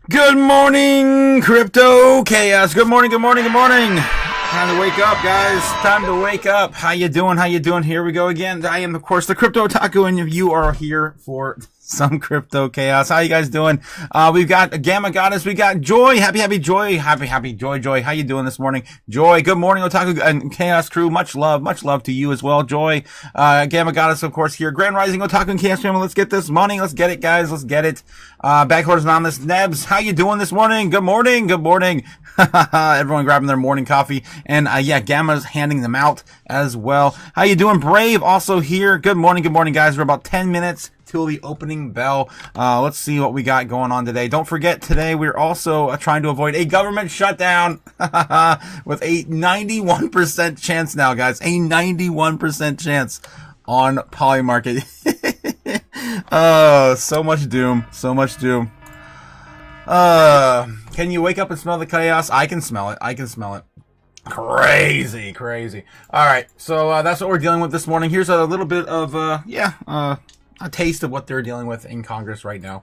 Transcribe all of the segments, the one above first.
Good morning, Crypto Chaos. Good morning, good morning, good morning. Time to wake up, guys. Time to wake up. How you doing? How you doing? Here we go again. I am, of course, the Crypto Otaku, and you are here for some Crypto Chaos. How you guys doing? We've got Gamma Goddess. We got Joy. Happy Joy. Happy Joy. How you doing this morning? Joy. Good morning, Otaku and Chaos crew. Much love to you as well, Joy. Gamma Goddess, of course, here. Grand Rising, Otaku and Chaos family. Let's get this money. Let's get it, guys. Let's get it. Backwarders Anonymous. Nebs, how you doing this morning? Good morning. Everyone grabbing their morning coffee. And, yeah, Gamma's handing them out as well. How you doing? Brave also here. Good morning, guys. We're about 10 minutes till the opening bell. Let's see what we got going on today. Don't forget, today we're also trying to avoid a government shutdown with a 91% chance now, guys. A 91% chance on Polymarket. Oh, so much doom. Can you wake up and smell the chaos? I can smell it. Crazy. All right, so that's what we're dealing with this morning. Here's a little bit of a taste of what they're dealing with in Congress right now.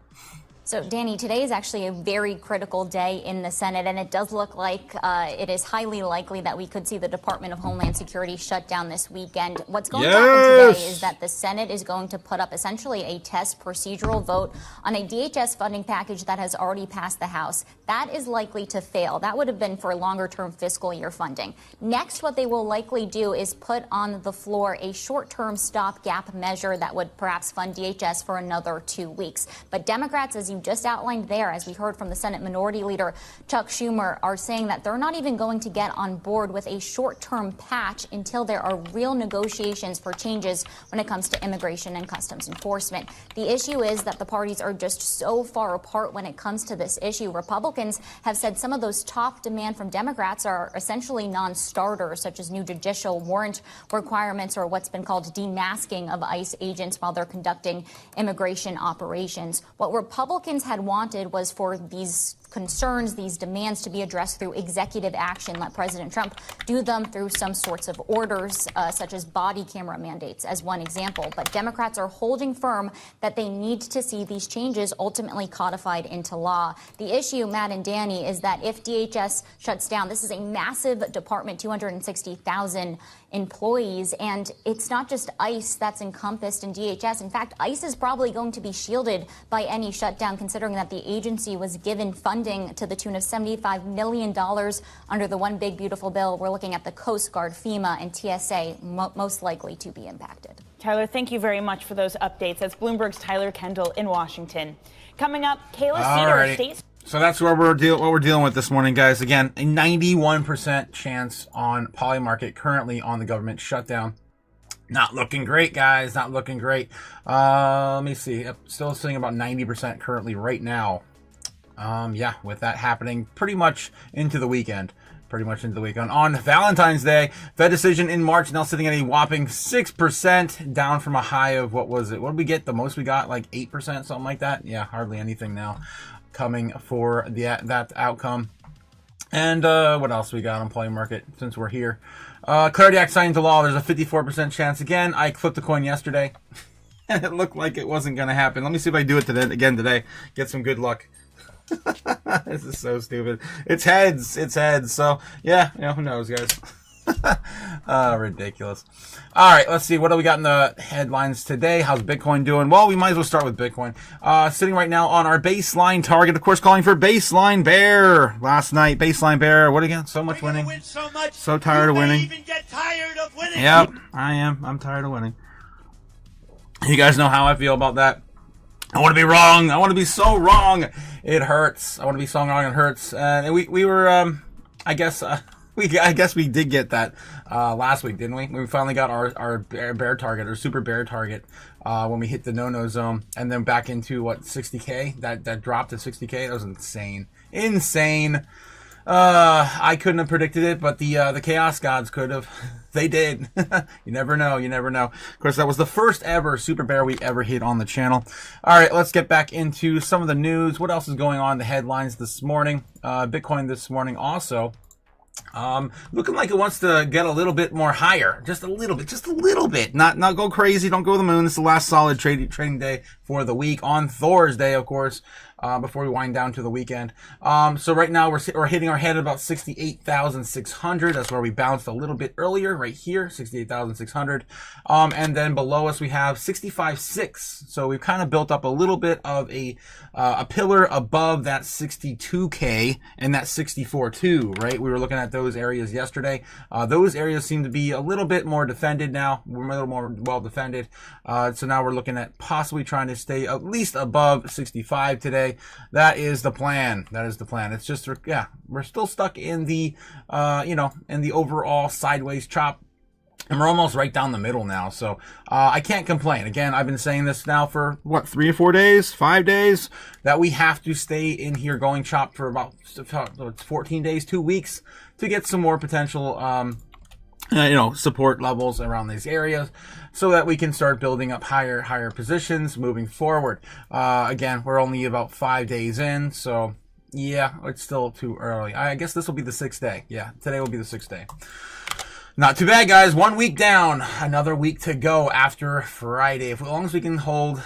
So, Danny, today is actually a very critical day in the Senate, and it does look like it is highly likely that we could see the Department of Homeland Security shut down this weekend. What's going to happen today is that the Senate is going to put up essentially a test procedural vote on a DHS funding package that has already passed the House. That is likely to fail. That would have been for longer-term fiscal year funding. Next, what they will likely do is put on the floor a short-term stopgap measure that would perhaps fund DHS for another 2 weeks. But Democrats, as you just outlined there, as we heard from the Senate Minority Leader Chuck Schumer, are saying that they're not even going to get on board with a short-term patch until there are real negotiations for changes when it comes to immigration and customs enforcement. The issue is that the parties are just so far apart when it comes to this issue. Republicans have said some of those top demand from Democrats are essentially non-starters, such as new judicial warrant requirements or what's been called demasking of ICE agents while they're conducting immigration operations. What Republicans had wanted was for these concerns, these demands to be addressed through executive action. Let President Trump do them through some sorts of orders, such as body camera mandates, as one example. But Democrats are holding firm that they need to see these changes ultimately codified into law. The issue, Matt and Danny, is that if DHS shuts down, this is a massive department, 260,000 employees, and it's not just ICE that's encompassed in DHS. In fact, ICE is probably going to be shielded by any shutdown, considering that the agency was given funding to the tune of $75 million under the One Big Beautiful Bill. We're looking at the Coast Guard, FEMA, and TSA most likely to be impacted. Tyler, thank you very much for those updates. That's Bloomberg's Tyler Kendall in Washington. Coming up, Kayla Cedar, State. So that's what we're dealing with this morning, guys. Again, a 91% chance on Polymarket currently on the government shutdown. Not looking great, guys. Not looking great. Let me see. Yep, still sitting about 90% currently right now. Yeah, with that happening pretty much into the weekend. On Valentine's Day, Fed decision in March now sitting at a whopping 6%, down from a high of, what was it? What did we get? The most we got, like 8%, something like that? Yeah, hardly anything now coming for that outcome. And what else we got on Polymarket since we're here? Clarity Act signed into law. There's a 54% chance. Again, I flipped the coin yesterday, and it looked like it wasn't going to happen. Let me see if I do it today. Get some good luck. This is so stupid. It's heads. So, yeah, who knows, guys? Ridiculous. All right, let's see. What do we got in the headlines today? How's Bitcoin doing? Well, we might as well start with Bitcoin. Sitting right now on our baseline target, of course, calling for baseline bear. Last night, baseline bear. What again? So much winning. So tired of winning. Even get tired of winning. Yep, I am. I'm tired of winning. You guys know how I feel about that. I want to be wrong. I want to be so wrong. It hurts. I want to be so wrong. It hurts. And we were, I guess we did get that last week, didn't we? We finally got our bear target, or super bear target, when we hit the no zone, and then back into what, 60K? That dropped to 60K. That was insane. I couldn't have predicted it, but the chaos gods could have. They did. You never know. Of course, that was the first ever super bear we ever hit on the channel. All right, let's get back into some of the news. What else is going on in the headlines this morning? Bitcoin this morning also. Looking like it wants to get a little bit more higher. Just a little bit. Not go crazy. Don't go to the moon. This is the last solid trading day for the week. On Thursday, of course, before we wind down to the weekend. So right now we're hitting our head at about 68,600. That's where we bounced a little bit earlier, right here, 68,600. And then below us we have 65.6. So we've kind of built up a little bit of a pillar above that 62K and that 64.2, right? We were looking at those areas yesterday. Those areas seem to be a little bit more defended now. We're a little more well defended. So now we're looking at possibly trying to stay at least above 65 today. That is the plan. That is the plan. It's just, yeah, we're still stuck in the, in the overall sideways chop. And we're almost right down the middle now. So, I can't complain. Again, I've been saying this now for, 3 or 4 days, 5 days, that we have to stay in here going chop for about 14 days, 2 weeks to get some more potential, support levels around these areas so that we can start building up higher positions moving forward. Again, we're only about 5 days in. So yeah, it's still too early. I guess this will be the 6th day. Yeah, today will be the 6th day. Not too bad, guys. 1 week down. Another week to go after Friday. As long as we can hold,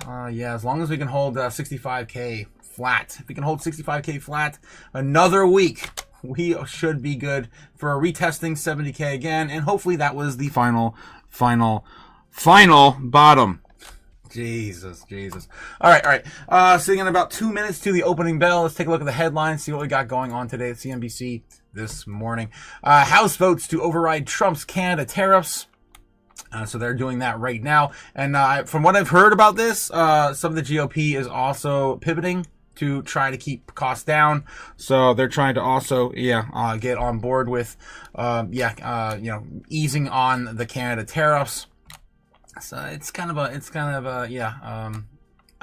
as long as we can hold 65K flat. If we can hold 65K flat, another week, we should be good for retesting 70K again. And hopefully that was the final bottom. Jesus. All right. Sitting in about 2 minutes to the opening bell. Let's take a look at the headlines, see what we got going on today at CNBC this morning. House votes to override Trump's Canada tariffs. So they're doing that right now. And from what I've heard about this, some of the GOP is also pivoting to try to keep costs down. So they're trying to also, get on board with, easing on the Canada tariffs. So it's kind of a,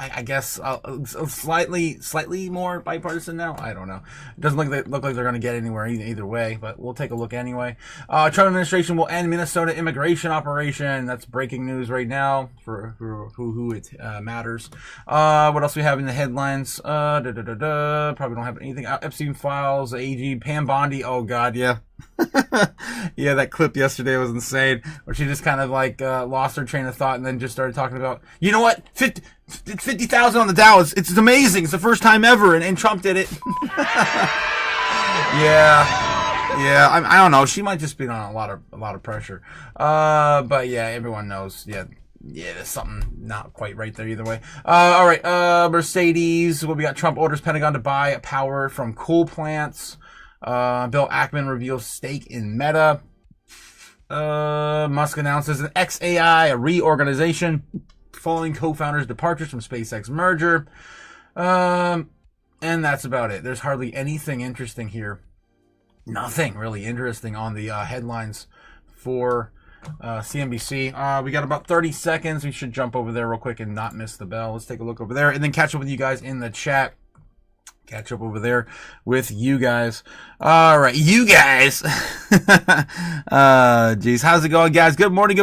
I guess slightly more bipartisan now. I don't know. It doesn't look like they're going to get anywhere either way, but we'll take a look anyway. Trump administration will end Minnesota immigration operation. That's breaking news right now for who it matters. What else we have in the headlines? Probably don't have anything. Epstein files, AG, Pam Bondi. Oh God, yeah. Yeah, that clip yesterday was insane, where she just kind of lost her train of thought and then just started talking about, you know what, 50,000 on the Dow. It's amazing. It's the first time ever, and Trump did it. Yeah. I don't know. She might just be on a lot of pressure. But yeah, everyone knows. Yeah, there's something not quite right there either way. All right. Mercedes. Well, we got Trump orders Pentagon to buy power from coal plants. Bill Ackman reveals stake in Meta. Musk announces an XAI, a reorganization following co-founders' departures from SpaceX merger. And that's about it. There's hardly anything interesting here. Nothing really interesting on the headlines for CNBC. We got about 30 seconds. We should jump over there real quick and not miss the bell. Let's take a look over there and then catch up with you guys in the chat. Catch up over there with you guys. All right, you guys. Geez, how's it going, guys? Good morning.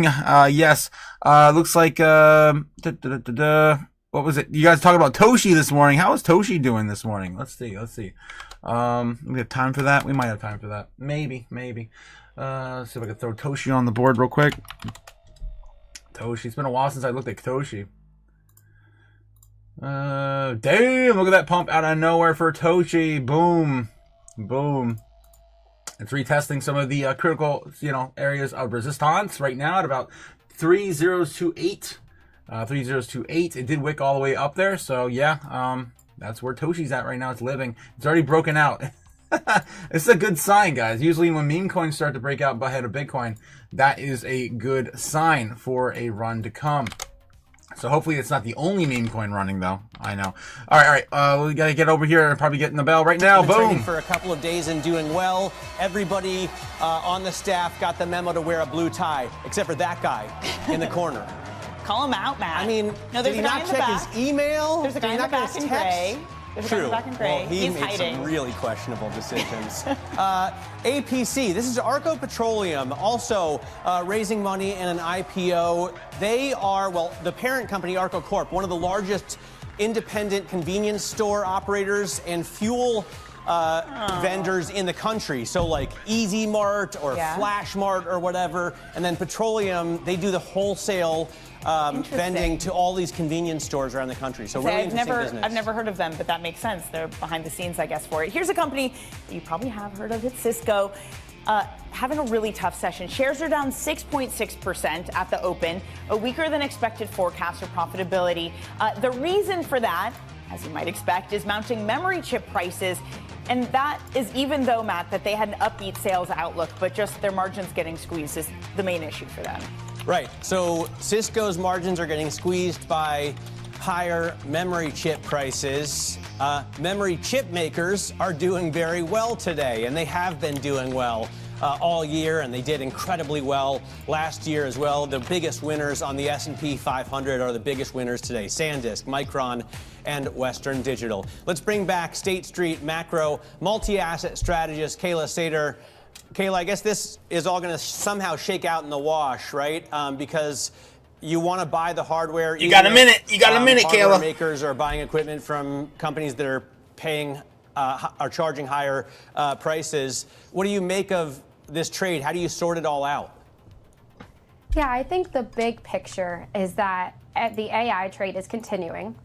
Yes. Looks like, what was it? You guys talking about Toshi this morning. How is Toshi doing this morning? Let's see. We have time for that? We might have time for that. Maybe. Let's see if I can throw Toshi on the board real quick. Toshi. It's been a while since I looked at Toshi. Damn, look at that pump out of nowhere for Toshi. Boom. It's retesting some of the critical, areas of resistance right now at about 3028. 3028. It did wick all the way up there. So yeah, that's where Toshi's at right now. It's living. It's already broken out. It's a good sign, guys. Usually when meme coins start to break out ahead of Bitcoin, that is a good sign for a run to come. So hopefully it's not the only meme coin running, though. I know. All right. We got to get over here and probably getting the bell right now. Boom. Trading for a couple of days and doing well. Everybody on the staff got the memo to wear a blue tie, except for that guy in the corner. Call him out, Matt. I mean, did he not check his email? There's a guy in the back in gray. True. Well, he made hiding some really questionable decisions. APC, this is Arco Petroleum, also raising money in an IPO. They are, the parent company, Arco Corp, one of the largest independent convenience store operators and fuel vendors in the country. So like Easy Mart or Flash Mart or whatever. And then Petroleum, they do the wholesale vending to all these convenience stores around the country. So really interesting business. I've never heard of them, but that makes sense. They're behind the scenes, I guess, for it. Here's a company you probably have heard of. It's Cisco. Having a really tough session. Shares are down 6.6% at the open, a weaker than expected forecast for profitability. The reason for that, as you might expect, is mounting memory chip prices. And that is even though, Matt, that they had an upbeat sales outlook, but just their margins getting squeezed is the main issue for them. Right. So Cisco's margins are getting squeezed by higher memory chip prices. Memory chip makers are doing very well today, and they have been doing well all year, and they did incredibly well last year as well. The biggest winners on the S&P 500 are the biggest winners today: SanDisk, Micron, and Western Digital. Let's bring back State Street macro multi-asset strategist Kayla Sater. Kayla, I guess this is all going to somehow shake out in the wash, right? Because you want to buy the hardware. You got a minute. You got a minute, hardware Kayla. Makers are buying equipment from companies that are paying, are charging higher prices. What do you make of this trade? How do you sort it all out? Yeah, I think the big picture is that the AI trade is continuing.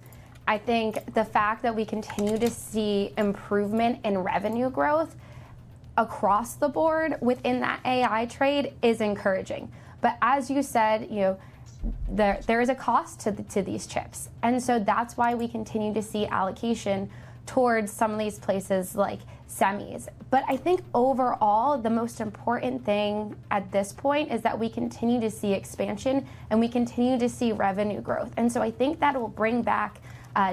I think the fact that we continue to see improvement in revenue growth across the board within that AI trade is encouraging. But as you said, there is a cost to these chips. And so that's why we continue to see allocation towards some of these places like semis. But I think overall, the most important thing at this point is that we continue to see expansion and we continue to see revenue growth. And so I think that will bring back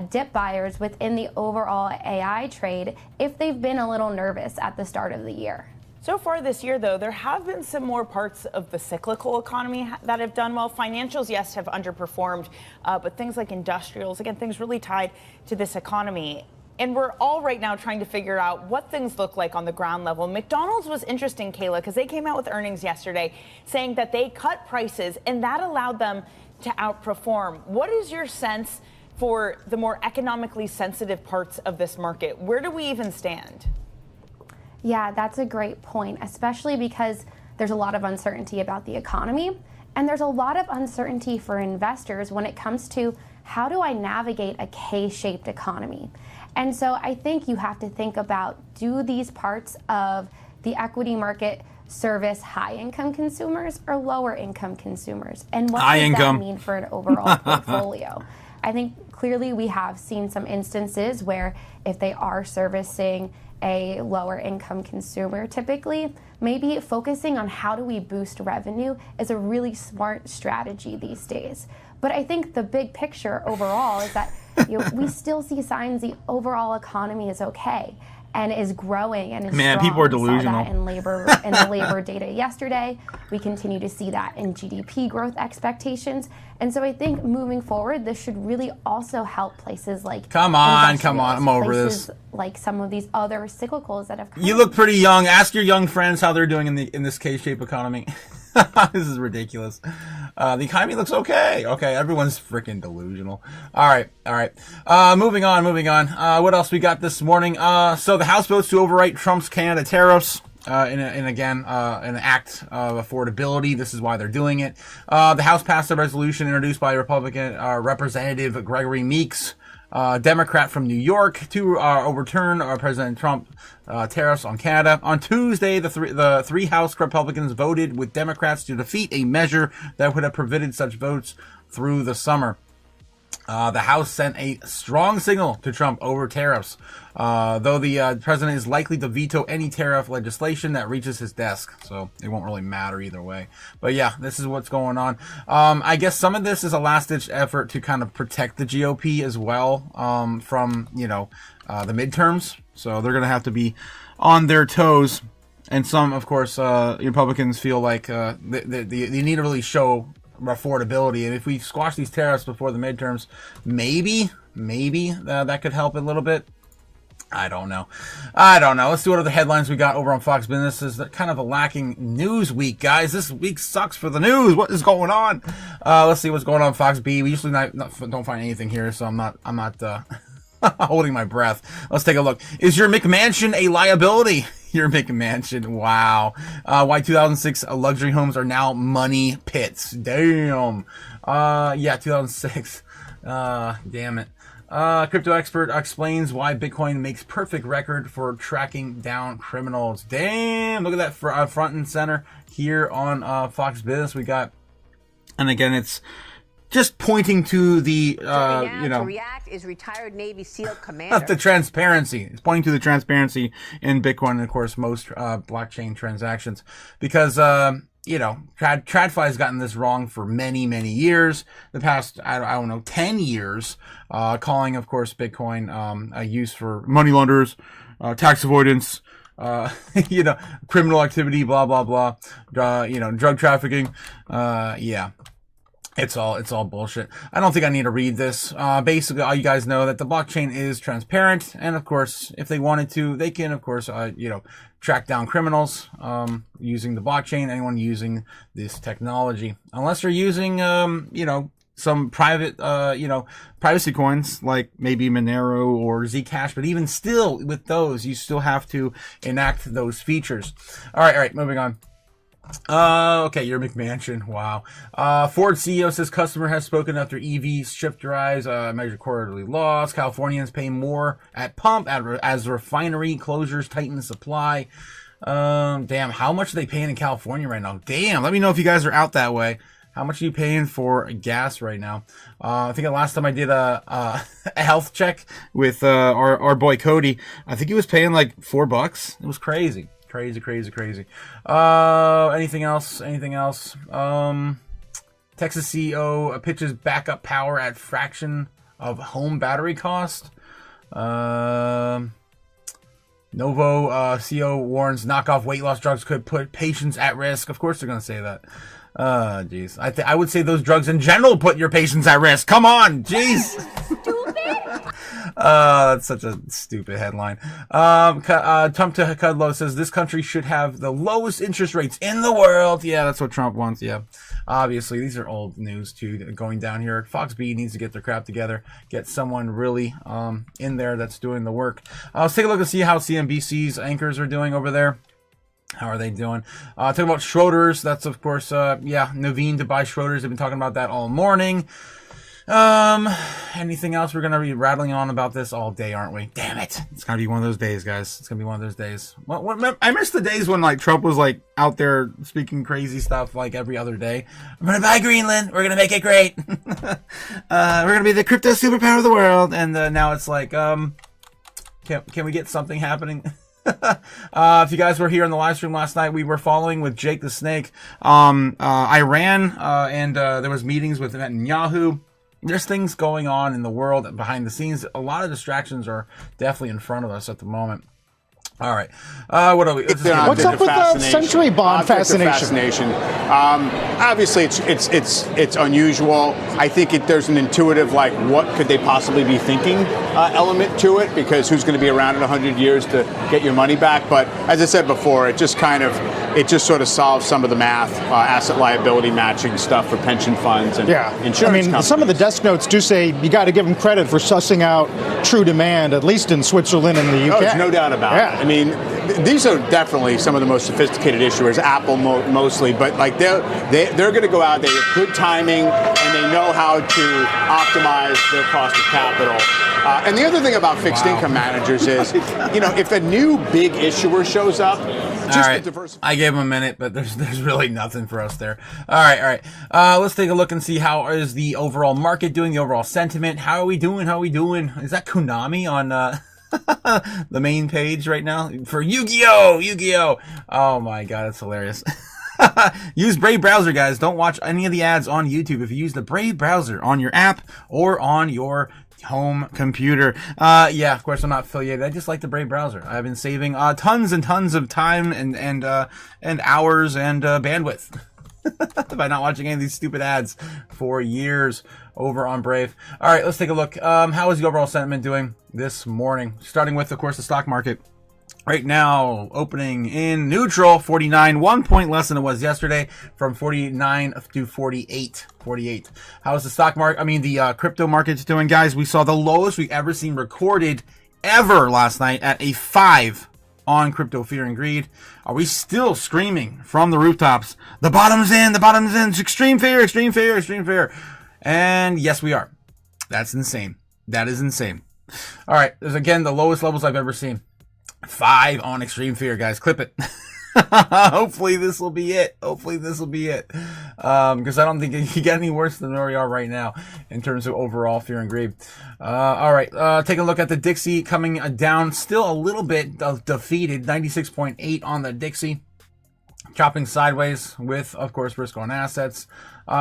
dip buyers within the overall AI trade if they've been a little nervous at the start of the year. So far this year, though, there have been some more parts of the cyclical economy that have done well. Financials, yes, have underperformed, but things like industrials, again, things really tied to this economy. And we're all right now trying to figure out what things look like on the ground level. McDonald's was interesting, Kayla, because they came out with earnings yesterday saying that they cut prices and that allowed them to outperform. What is your sense for the more economically sensitive parts of this market? Where do we even stand? Yeah, that's a great point, especially because there's a lot of uncertainty about the economy, and there's a lot of uncertainty for investors when it comes to how do I navigate a K-shaped economy? And so I think you have to think about, do these parts of the equity market service high-income consumers or lower-income consumers? And what does that mean for an overall portfolio? I think clearly we have seen some instances where if they are servicing a lower income consumer, typically, maybe focusing on how do we boost revenue is a really smart strategy these days. But I think the big picture overall is that we still see signs the overall economy is okay and is growing and is strong. People are delusional. We saw that in the labor data yesterday. We continue to see that in GDP growth expectations. And so I think moving forward, this should really also help places like Come on, I'm over this. Like some of these other cyclicals that have come. You look pretty young. Ask your young friends how they're doing in this K-shaped economy. This is ridiculous. The economy looks okay. Okay, everyone's freaking delusional. All right. Moving on. What else we got this morning? So the House votes to overwrite Trump's Canada tariffs. An act of affordability. This is why they're doing it. The House passed a resolution introduced by Republican Representative Gregory Meeks, Democrat from New York, to overturn President Trump tariffs on Canada. On Tuesday, the three House Republicans voted with Democrats to defeat a measure that would have prevented such votes through the summer. The House sent a strong signal to Trump over tariffs, though the president is likely to veto any tariff legislation that reaches his desk. So it won't really matter either way. But yeah, this is what's going on. I guess some of this is a last-ditch effort to kind of protect the GOP as well from, the midterms. So they're going to have to be on their toes. And some, of course, Republicans feel like they need to really show affordability, and if we squash these tariffs before the midterms, maybe that could help a little bit. I don't know. Let's see what other headlines we got over on Fox Business. This is kind of a lacking news week, guys. This week sucks for the news. What is going on? Let's see what's going on Fox B. We usually don't find anything here, so I'm not Holding my breath. Let's take a look. Is your McMansion a liability? Your McMansion. Wow. Why 2006 luxury homes are now money pits. Damn. Yeah, 2006. Damn it. Crypto expert explains why Bitcoin makes perfect record for tracking down criminals. Damn. Look at that front and center here on Fox Business. We got, and again, it's just pointing to the, to react is retired Navy SEAL commander. The transparency. It's pointing to the transparency in Bitcoin and, of course, most blockchain transactions. Because, TradFi has gotten this wrong for many, many years. The past, I don't know, 10 years, calling, of course, Bitcoin a use for money launderers, tax avoidance, criminal activity, blah, blah, blah, drug trafficking. Yeah. It's all bullshit. I don't think I need to read this. Basically, all you guys know that the blockchain is transparent, and of course, if they wanted to, they can, of course, track down criminals, using the blockchain, anyone using this technology. Unless you're using, some private, privacy coins, like maybe Monero or Zcash, but even still, with those, you still have to enact those features. All right, moving on. Okay, your McMansion. Wow. Ford CEO says customer has spoken after EV shift rise, measure quarterly loss. Californians pay more at pump as refinery closures tighten supply. Damn, how much are they paying in California right now? Damn, let me know if you guys are out that way. How much are you paying for gas right now? I think the last time I did a health check with our boy Cody, I think he was paying like $4. It was crazy. Crazy. Anything else? Texas CEO pitches backup power at fraction of home battery cost. Novo CEO warns knockoff weight loss drugs could put patients at risk. Of course they're going to say that. Jeez. I would say those drugs in general put your patients at risk. Come on, jeez. That's such a stupid headline. Trump to Kudlow says this country should have the lowest interest rates in the world. Yeah, that's what Trump wants. Yeah, obviously these are old news too. Going down here, Fox B needs to get their crap together, get someone really in there that's doing the work. Let's take a look and see how CNBC's anchors are doing over there. How are they doing? Talking about Schroders. That's of course, Naveen to buy Schroders. They've been talking about that all morning. Anything else? We're gonna be rattling on about this all day, aren't we? Damn it! It's gonna be one of those days, guys. It's gonna be one of those days. I miss the days when like Trump was like out there speaking crazy stuff like every other day. I'm gonna buy Greenland. We're gonna make it great. We're gonna be the crypto superpower of the world. And now it's like, can we get something happening? If you guys were here in the live stream last night, we were following with Jake the Snake, Iran, and there was meetings with Netanyahu. There's things going on in the world behind the scenes. A lot of distractions are definitely in front of us at the moment. All right. What are we? What's up with the century bond fascination? Obviously, it's unusual. I think there's an intuitive, like, what could they possibly be thinking element to it, because who's going to be around in 100 years to get your money back? But as I said before, it just sort of solves some of the math, asset liability matching stuff for pension funds and insurance companies. Some of the desk notes do say you got to give them credit for sussing out true demand, at least in Switzerland and the UK. Oh, there's no doubt about it. I mean, these are definitely some of the most sophisticated issuers, Apple mostly, but like they're going to go out, they have good timing, and they know how to optimize their cost of capital. And the other thing about fixed income managers is, if a new big issuer shows up, all right, I gave him a minute, but there's really nothing for us there. All right. Let's take a look and see how is the overall market doing, the overall sentiment. How are we doing? Is that Konami on the main page right now for Yu-Gi-Oh! Oh my god, that's hilarious. Use Brave browser, guys. Don't watch any of the ads on YouTube if you use the Brave browser on your app or on your home computer. Of course I'm not affiliated. I just like the Brave browser. I've been saving tons and tons of time and hours and bandwidth by not watching any of these stupid ads for years over on Brave. All right, let's take a look. How is the overall sentiment doing this morning? Starting with, of course, the stock market. Right now, opening in neutral, 49, 1 point less than it was yesterday, from 49 to 48. 48. How's the stock market? I mean, the crypto market's doing, guys. We saw the lowest we've ever seen recorded ever last night at a 5 on crypto fear and greed. Are we still screaming from the rooftops? The bottom's in, the bottom's in. It's extreme fear, extreme fear, extreme fear. And yes, we are. That's insane. That is insane. All right, there's again the lowest levels I've ever seen. 5 on extreme fear, guys. Clip it. Hopefully this will be it. Hopefully this will be it. Because I don't think it can get any worse than where we are right now in terms of overall fear and greed. All right. Take a look at the Dixie coming down still a little bit defeated. 96.8 on the Dixie. Chopping sideways with, of course, risk on assets.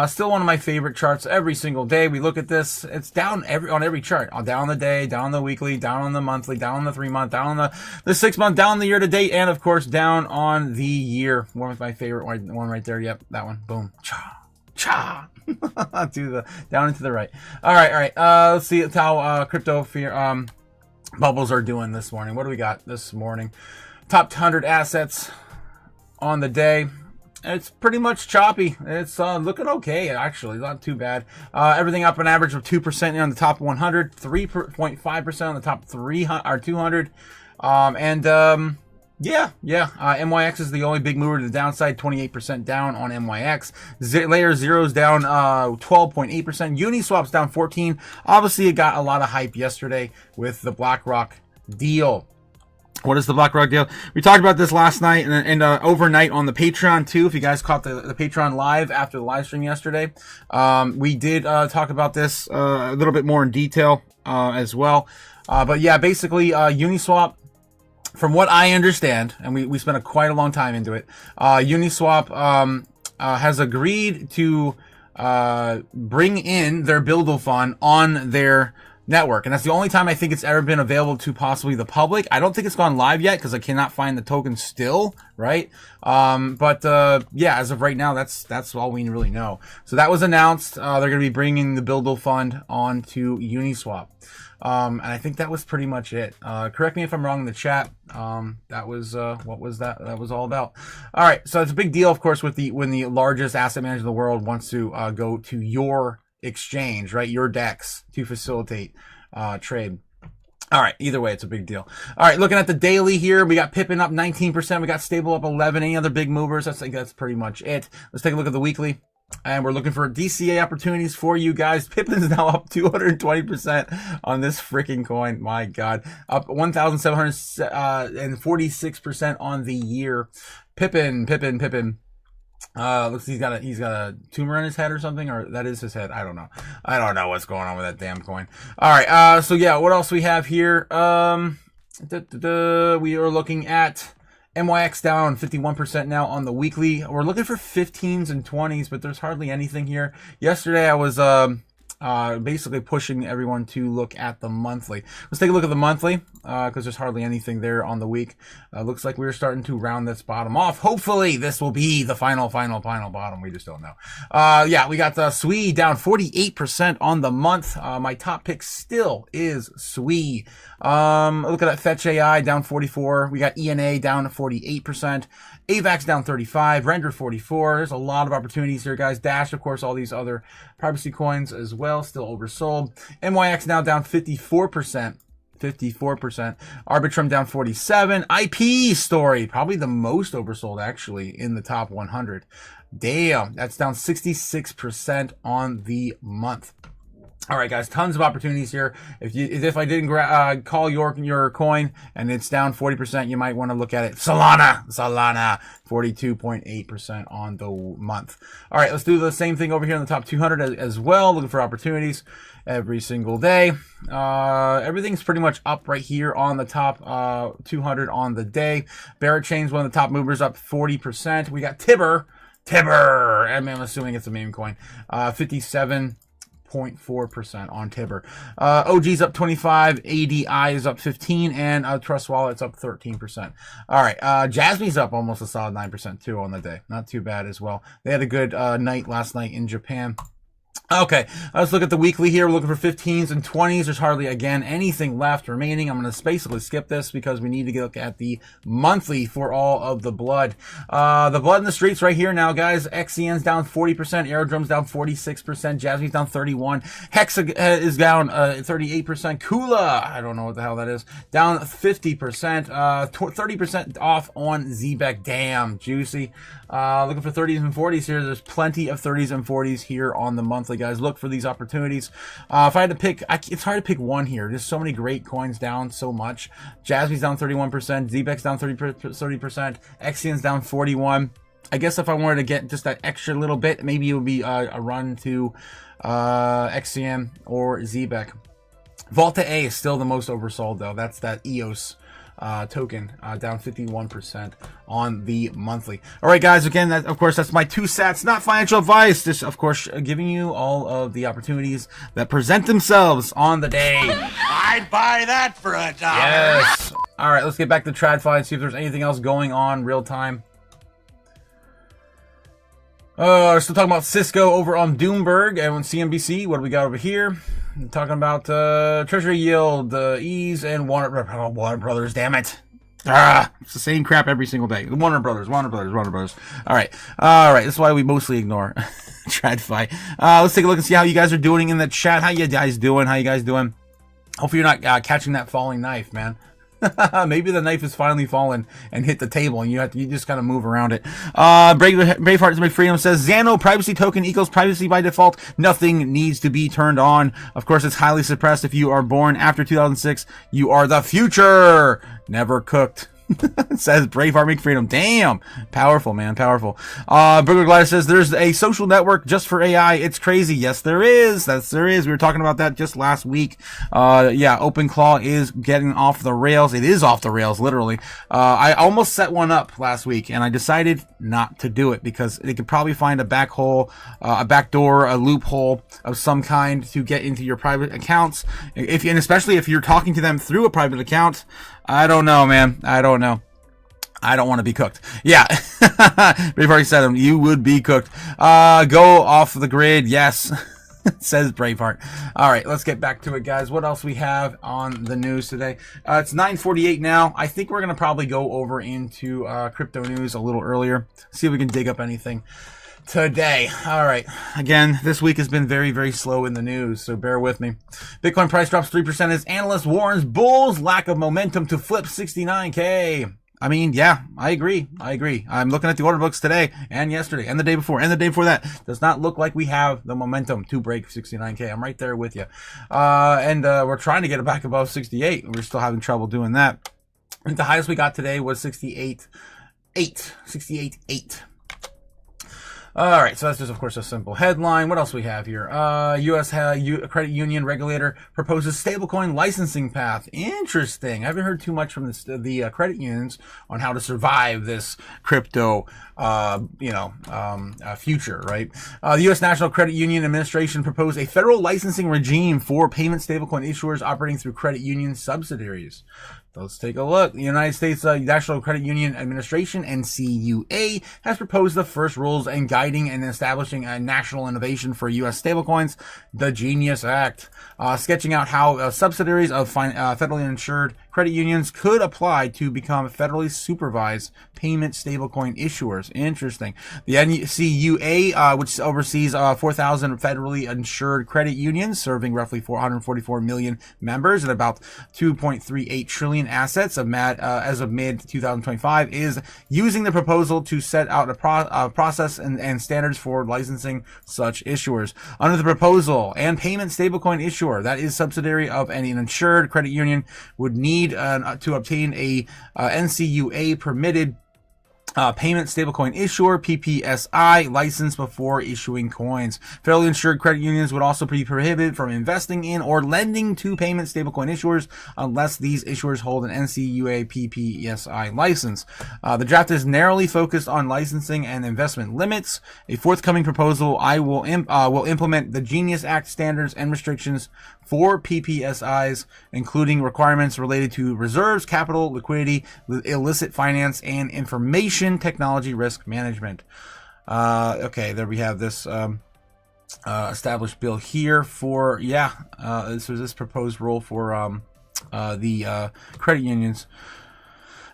Still one of my favorite charts every single day. We look at this. It's down on every chart. Down on the day, down on the weekly, down on the monthly, down on the 3 month, down on the 6 month, down on the year to date, and of course down on the year. One of my favorite one right there. Yep, that one. Boom. Cha. Cha. Down and to the right. All right. Let's see how crypto fear bubbles are doing this morning. What do we got this morning? Top 100 assets on the day. It's pretty much choppy. It's looking okay, actually. Not too bad. Everything up an average of 2% on the top 100, 3.5% on the top 200. MYX is the only big mover to the downside, 28% down on MYX. Layer Zero's down 12.8%. Uniswap's down 14%. Obviously, it got a lot of hype yesterday with the BlackRock deal. What is the BlackRock deal? We talked about this last night and overnight on the Patreon too. If you guys caught the Patreon live after the live stream yesterday, we did talk about this a little bit more in detail as well. But yeah, basically Uniswap, from what I understand, and we spent quite a long time into it, Uniswap has agreed to bring in their Buildle fund on their network, and that's the only time I think it's ever been available to possibly the public. I don't think it's gone live yet because I cannot find the token still, right? Yeah, as of right now, that's all we really know. So that was announced. They're going to be bringing the Buildle fund onto Uniswap. And I think that was pretty much it. Correct me if I'm wrong in the chat. That was what was that? That was all about. All right, so it's a big deal, of course, when the largest asset manager in the world wants to go to your exchange, right? Your DEX to facilitate trade. All right, either way, it's a big deal. All right, looking at the daily here, we got Pippin up 19%. We got Stable up 11%. Any other big movers? I think that's pretty much it. Let's take a look at the weekly. And we're looking for DCA opportunities for you guys. Pippin's now up 220% on this freaking coin. My God. Up 1,746% on the year. Pippin. Looks he's got a tumor in his head or something, or that is his head. I don't know what's going on with that damn coin. All right. So yeah, what else we have here? We are looking at MYX down 51% now on the weekly. We're looking for 15s and 20s, but there's hardly anything here. Yesterday I was basically pushing everyone to look at the monthly. Let's take a look at the monthly because there's hardly anything there on the week. Looks like we're starting to round this bottom off. Hopefully this will be the final bottom. We just don't know. Yeah, we got the SWE down 48% on the month. My top pick still is SWE. Look at that Fetch AI down 44. We got ENA down 48%. AVAX down 35, Render 44. There's a lot of opportunities here, guys. Dash, of course, all these other privacy coins as well, still oversold. MYX now down 54%. 54%. Arbitrum down 47. IP Story, probably the most oversold actually in the top 100. Damn, that's down 66% on the month. All right, guys, tons of opportunities here. If I didn't call your coin and it's down 40%, you might want to look at it. Solana, 42.8% on the month. All right, let's do the same thing over here in the top 200 as well. Looking for opportunities every single day. Everything's pretty much up right here on the top 200 on the day. Barrett Chain's one of the top movers, up 40%. We got Tibber. I'm assuming it's a meme coin. 57.4% on Tibber. OG's up 25, ADI is up 15, and Trust Wallet's up 13%. All right, Jasmy's up almost a solid 9% too on the day. Not too bad as well. They had a good night last night in Japan. Okay, let's look at the weekly here. We're looking for 15s and 20s. There's hardly, again, anything left remaining. I'm going to basically skip this because we need to look at the monthly for all of the blood. The blood in the streets right here now, guys. XCN's down 40%. Aerodrome's down 46%. Jasmine's down 31%. Hexa is down 38%. Kula, I don't know what the hell that is, down 50%. 30% off on Zbeck. Damn, juicy. Looking for 30s and 40s here. There's plenty of 30s and 40s here on the monthly, guys. Look for these opportunities. If I had to pick, it's hard to pick one here. There's so many great coins down so much. Jasmine's down 31%. Zbeck's down 30%. XCN's down 41%. I guess if I wanted to get just that extra little bit, maybe it would be a run to XCN or Zbeck. Volta A is still the most oversold, though. That's that EOS token, down 51% on the monthly. All right, guys, again, of course, that's my 2 cents, not financial advice, just of course giving you all of the opportunities that present themselves on the day. I'd buy that for $1. Yes. All right, let's get back to TradFi and see if there's anything else going on real time. We're still talking about Cisco over on Doomberg and on CNBC. What do we got over here? Talking about Treasury yield, ease, and Warner Brothers. Damn it! It's the same crap every single day. Warner Brothers. All right. That's why we mostly ignore TradFi. Let's take a look and see how you guys are doing in the chat. How you guys doing? Hopefully you're not catching that falling knife, man. Maybe the knife has finally fallen and hit the table, and you just kind of move around it. Braveheart McFreedom says Xano privacy token equals privacy by default. Nothing needs to be turned on. Of course, it's highly suppressed. If you are born after 2006, you are the future. Never cooked. Says Braveheart McFreedom. Damn. Powerful, man. Powerful. Burger Glider says there's a social network just for AI. It's crazy. Yes, there is. There is. We were talking about that just last week. Yeah, OpenClaw is getting off the rails. It is off the rails, literally. I almost set one up last week, and I decided not to do it because they could probably find a back hole, a back door, a loophole of some kind to get into your private accounts. And especially if you're talking to them through a private account. I don't know, man. I don't know. I don't want to be cooked. Yeah. We've already said them. You would be cooked. Go off the grid. Yes. Says Braveheart. All right, let's get back to it, guys. What else we have on the news today? It's 9:48 now. I think we're going to probably go over into crypto news a little earlier. See if we can dig up anything today. All right. Again, this week has been very, very slow in the news, so bear with me. Bitcoin price drops 3% as analyst warns bulls lack of momentum to flip 69K. I mean, yeah, I agree. I'm looking at the order books today and yesterday and the day before and the day before that. Does not look like we have the momentum to break 69K. I'm right there with you. And we're trying to get it back above 68. We're still having trouble doing that. I think the highest we got today was 68.8. All right, so that's just, of course, a simple headline. What else we have here? U.S. credit union regulator proposes stablecoin licensing path. Interesting. I haven't heard too much from the credit unions on how to survive this crypto, future, right? The U.S. National Credit Union Administration proposed a federal licensing regime for payment stablecoin issuers operating through credit union subsidiaries. Let's take a look. The United States National Credit Union Administration, NCUA, has proposed the first rules and guiding and establishing a national innovation for U.S. stablecoins, the Genius Act, sketching out how subsidiaries of federally insured credit unions could apply to become federally supervised payment stablecoin issuers. Interesting. The NCUA, which oversees 4,000 federally insured credit unions, serving roughly 444 million members and about 2.38 trillion assets as of mid-2025, is using the proposal to set out a process and standards for licensing such issuers. Under the proposal, and payment stablecoin issuer that is subsidiary of any insured credit union would need to obtain a NCUA permitted payment stablecoin issuer PPSI license before issuing coins. Federally insured credit unions would also be prohibited from investing in or lending to payment stablecoin issuers unless these issuers hold an NCUA PPSI license. The draft is narrowly focused on licensing and investment limits. A forthcoming proposal will implement the Genius Act standards and restrictions for PPSIs, including requirements related to reserves, capital, liquidity, illicit finance, and information technology risk management. Okay, there we have this established bill here for this proposed rule for the credit unions.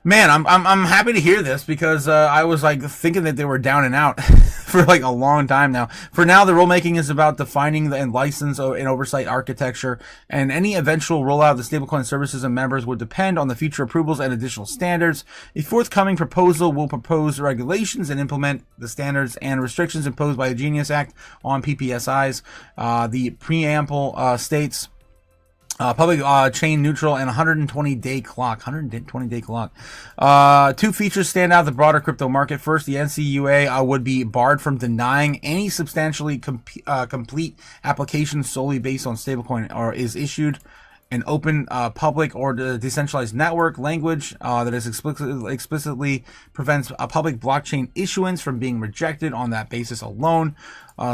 Man, I'm happy to hear this because I was like thinking that they were down and out for like a long time now. For now, the rulemaking is about defining and license and oversight architecture, and any eventual rollout of the stablecoin services and members would depend on the future approvals and additional standards. A forthcoming proposal will propose regulations and implement the standards and restrictions imposed by the Genius Act on PPSIs. The preamble states. Public chain neutral and 120-day clock. 120-day clock. Two features stand out the broader crypto market. First, the NCUA would be barred from denying any substantially complete application solely based on stablecoin or is issued an open, public, or decentralized network language that is explicitly prevents a public blockchain issuance from being rejected on that basis alone.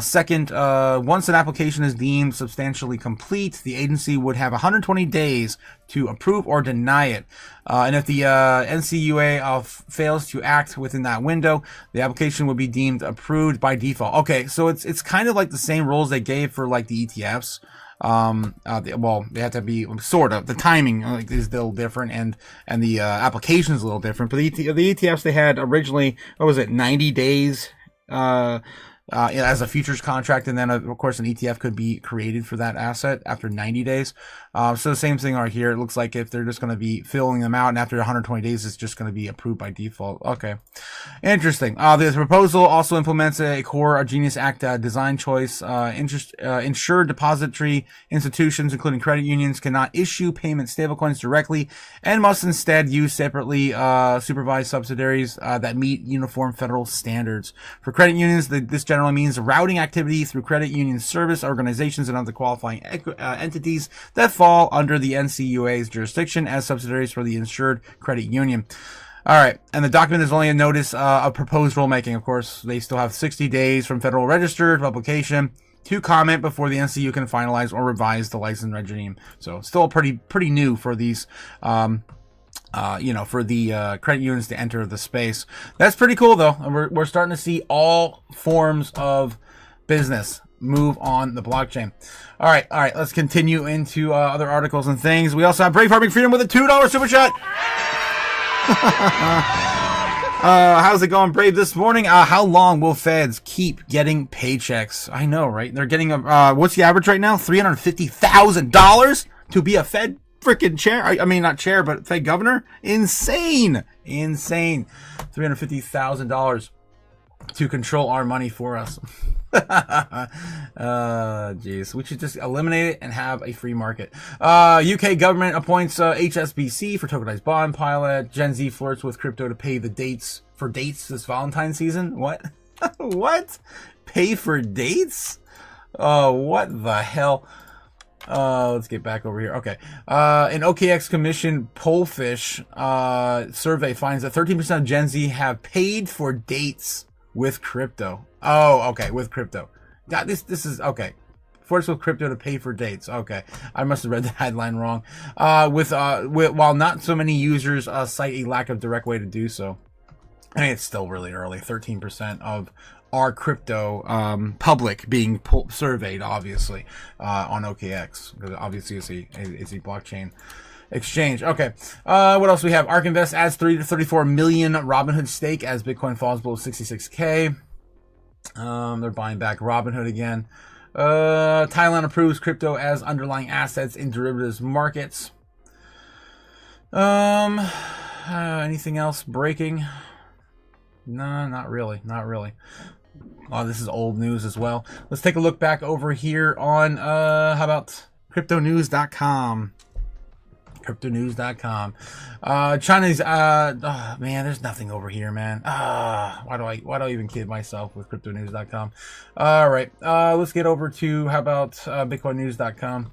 Second, once an application is deemed substantially complete, the agency would have 120 days to approve or deny it. And if the NCUA fails to act within that window, the application would be deemed approved by default. Okay, so it's kind of like the same rules they gave for like the ETFs. They have to be sort of the timing is a little different, and the application is a little different. But the ETFs they had originally, 90 days as a futures contract, and then of course an ETF could be created for that asset after 90 days. So the same thing right here. It looks like if they're just going to be filling them out, and after 120 days, it's just going to be approved by default. Okay, interesting. The proposal also implements a core Genius Act design choice. Insured depository institutions, including credit unions, cannot issue payment stablecoins directly and must instead use separately supervised subsidiaries that meet uniform federal standards. For credit unions, this generally means routing activity through credit union service organizations and other qualifying entities that fall under the NCUA's jurisdiction as subsidiaries for the insured credit union. All right, and the document is only a notice of proposed rulemaking. Of course, they still have 60 days from Federal Register publication to comment before the NCU can finalize or revise the license regime. So, still pretty new for these. For the credit unions to enter the space. That's pretty cool, though. And we're starting to see all forms of business move on the blockchain. All right. Let's continue into other articles and things. We also have Brave Farming Freedom with a $2 super chat. How's it going, Brave, this morning? How long will feds keep getting paychecks? I know, right? They're getting what's the average right now? $350,000 to be a Fed freaking chair. I mean, not chair, but Fed governor. Insane. $350,000 to control our money for us. Jeez, we should just eliminate it and have a free market. UK government appoints HSBC for tokenized bond pilot. Gen Z flirts with crypto to pay the dates this Valentine's season. What? What? Pay for dates? What the hell? Let's get back over here. Okay. An OKX Commission Pollfish survey finds that 13% of Gen Z have paid for dates with crypto. Oh, okay, with crypto. God, this is okay. Force with crypto to pay for dates. Okay, I must have read the headline wrong. While not so many users cite a lack of direct way to do so. I mean, it's still really early. 13% of our crypto public being surveyed, obviously, on OKX, because obviously it's a blockchain exchange. Okay, what else we have? ARK Invest adds 3 to 34 million Robinhood stake as Bitcoin falls below 66K. They're buying back Robinhood again. Thailand approves crypto as underlying assets in derivatives markets. Anything else breaking? No, not really. Oh, this is old news as well. Let's take a look back over here on, how about cryptonews.com? Cryptonews.com. China's, man, there's nothing over here, man. Why do I even kid myself with cryptonews.com? All right, let's get over to, how about, bitcoinnews.com?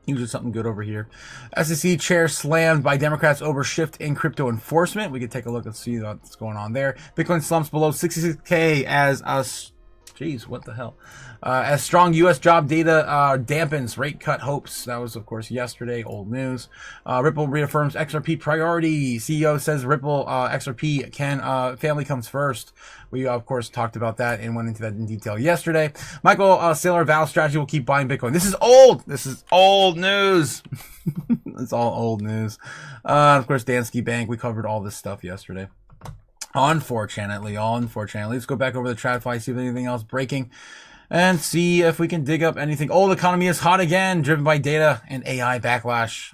Usually something good over here. SEC chair slammed by Democrats over shift in crypto enforcement. We could take a look and see what's going on there. Bitcoin slumps below 66K as Jeez, what the hell? As strong U.S. job data dampens rate cut hopes. That was, of course, yesterday. Old news. Ripple reaffirms XRP priority. CEO says Ripple XRP family comes first. We, of course, talked about that and went into that in detail yesterday. Michael Saylor, Valve strategy will keep buying Bitcoin. This is old. This is old news. It's all old news. Of course, Danske Bank. We covered all this stuff yesterday. Unfortunately. Let's go back over the TradFi, see if there's anything else breaking, and see if we can dig up anything. Old economy is hot again, driven by data and AI backlash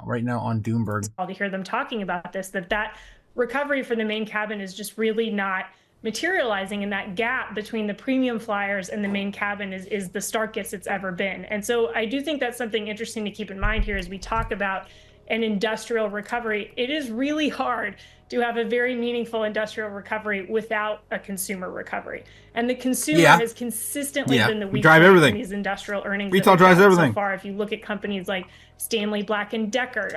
right now on Doomberg. To hear them talking about this, that recovery for the main cabin is just really not materializing, and that gap between the premium flyers and the main cabin is the starkest it's ever been. And so I do think that's something interesting to keep in mind here as we talk about an industrial recovery. It is really hard to have a very meaningful industrial recovery without a consumer recovery. And the consumer has consistently been the weak point in these industrial earnings. Retail drives everything. So far, if you look at companies like Stanley Black & Decker,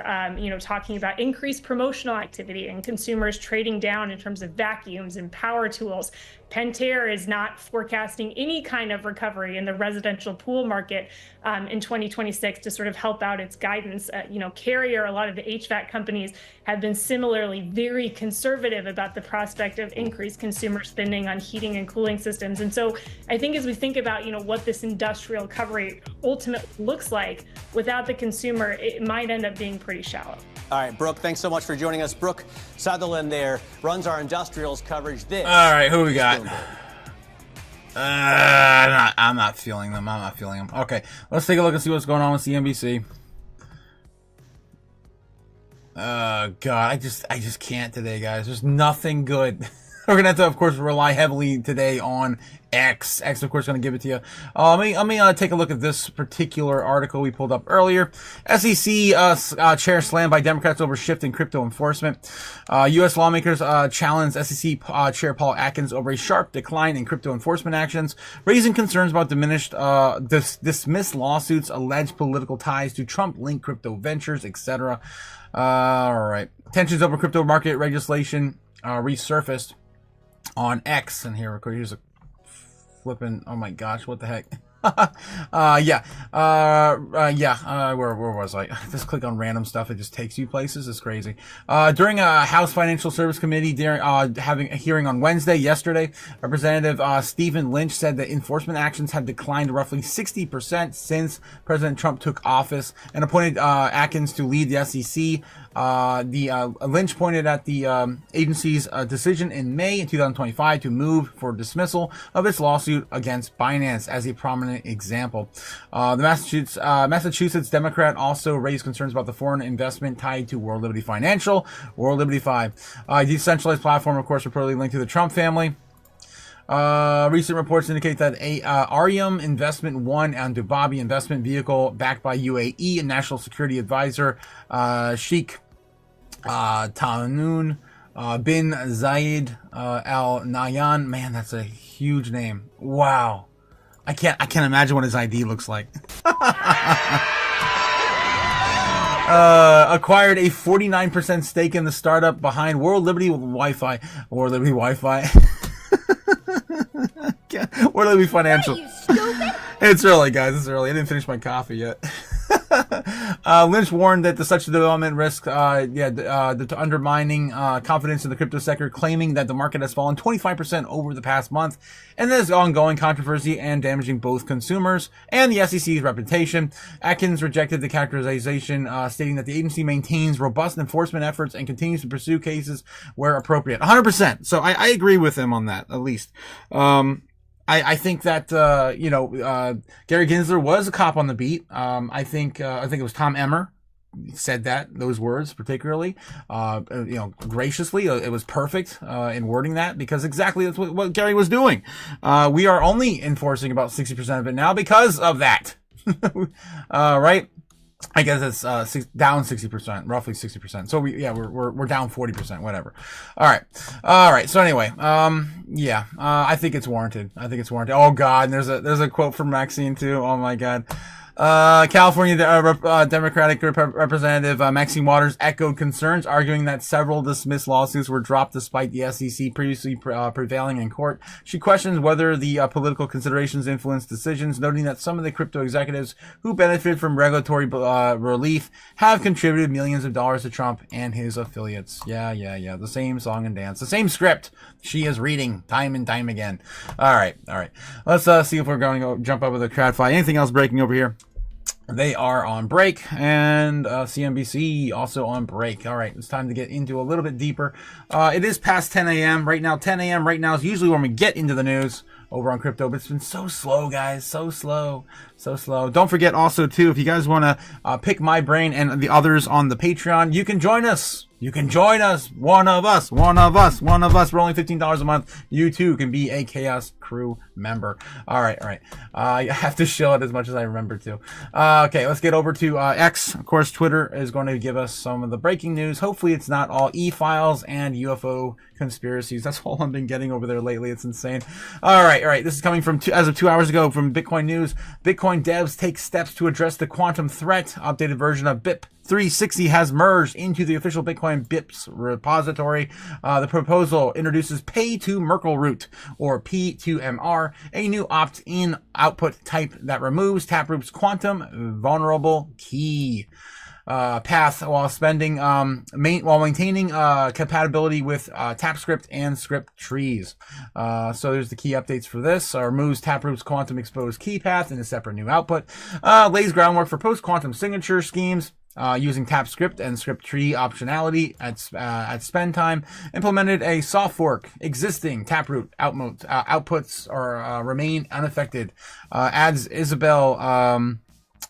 talking about increased promotional activity and consumers trading down in terms of vacuums and power tools. Pentair is not forecasting any kind of recovery in the residential pool market in 2026 to sort of help out its guidance. Carrier, a lot of the HVAC companies have been similarly very conservative about the prospect of increased consumer spending on heating and cooling systems. And so I think as we think about, what this industrial recovery ultimately looks like without the consumer, it might end up being pretty shallow. All right, Brooke, thanks so much for joining us. Brooke Sutherland there runs our industrials coverage. This. All right, who we got? I'm not feeling them. Okay, let's take a look and see what's going on with CNBC. God, I just can't today, guys. There's nothing good. We're gonna have to, of course, rely heavily today on X. X, of course, gonna give it to you. Let me take a look at this particular article we pulled up earlier. SEC chair slammed by Democrats over shift in crypto enforcement. U.S. lawmakers challenged SEC Chair Paul Atkins over a sharp decline in crypto enforcement actions, raising concerns about dismissed lawsuits, alleged political ties to Trump-linked crypto ventures, etc. All right. Tensions over crypto market legislation resurfaced on X, and here's a flipping, oh my gosh, what the heck. Where was I? Just click on random stuff, it just takes you places. It's crazy. During a House Financial Service Committee having a hearing on yesterday, Representative Stephen Lynch said that enforcement actions have declined roughly 60% since President Trump took office and appointed Atkins to lead the SEC. Lynch pointed at the agency's decision in May 2025 to move for dismissal of its lawsuit against Binance as a prominent example. The Massachusetts Democrat also raised concerns about the foreign investment tied to World Liberty Financial, World Liberty 5, a decentralized platform, of course, reportedly linked to the Trump family. Recent reports indicate that Arium Investment One and Dubabi investment vehicle backed by UAE and National Security Advisor Sheikh Tahnoon bin Zayed Al Nahyan. Man, that's a huge name. Wow. I can't imagine what his ID looks like. Acquired a 49% stake in the startup behind World Liberty Wi-Fi. World Liberty Wi-Fi. World Liberty Financial. It's early, guys. It's early. I didn't finish my coffee yet. Lynch warned that such development risk undermining confidence in the crypto sector, claiming that the market has fallen 25% over the past month, and there's ongoing controversy and damaging both consumers and the SEC's reputation. Atkins rejected the characterization, stating that the agency maintains robust enforcement efforts and continues to pursue cases where appropriate. 100%. So I agree with him on that, at least. I think that Gary Gensler was a cop on the beat. I think it was Tom Emmer said those words particularly, graciously. It was perfect in wording that, because exactly that's what Gary was doing. We are only enforcing about 60% of it now because of that. Right? I guess it's down 60%, roughly 60%. So we're down 40%, whatever. All right. So anyway, I think it's warranted. Oh God, and there's a quote from Maxine too. Oh my God. California Democratic Representative Maxine Waters echoed concerns, arguing that several dismissed lawsuits were dropped despite the SEC previously prevailing in court. She questions whether the political considerations influence decisions, noting that some of the crypto executives who benefited from regulatory relief have contributed millions of dollars to Trump and his affiliates. Yeah. The same song and dance, the same script she is reading time and time again. All right. Let's see if we're going to jump over the TradFi. Anything else breaking over here? They are on break, and CNBC also on break. All right, it's time to get into a little bit deeper. It is past 10 a.m. right now. 10 a.m. right now is usually when we get into the news over on crypto, but it's been so slow, guys. So slow. Don't forget also, too, if you guys want to pick my brain and the others on the Patreon, you can join us. One of us. We're only $15 a month. You too can be a Chaos Crew member. All right. I have to show it as much as I remember to. Okay, let's get over to X. Of course, Twitter is going to give us some of the breaking news. Hopefully it's not all e-files and UFO conspiracies. That's all I've been getting over there lately. It's insane. All right. This is coming from as of 2 hours ago from Bitcoin News. Bitcoin devs take steps to address the quantum threat. Updated version of BIP 360 has merged into the official Bitcoin BIPs repository. The proposal introduces Pay to Merkle Root, or P2MR, a new opt-in output type that removes Taproot's quantum vulnerable key path while maintaining compatibility with TapScript and script trees. So there's the key updates for this. Removes Taproot's quantum exposed key path in a separate new output. Lays groundwork for post-quantum signature schemes. Using TapScript and script tree optionality at spend time. Implemented a soft fork. Existing Taproot outputs remain unaffected. Adds Isabel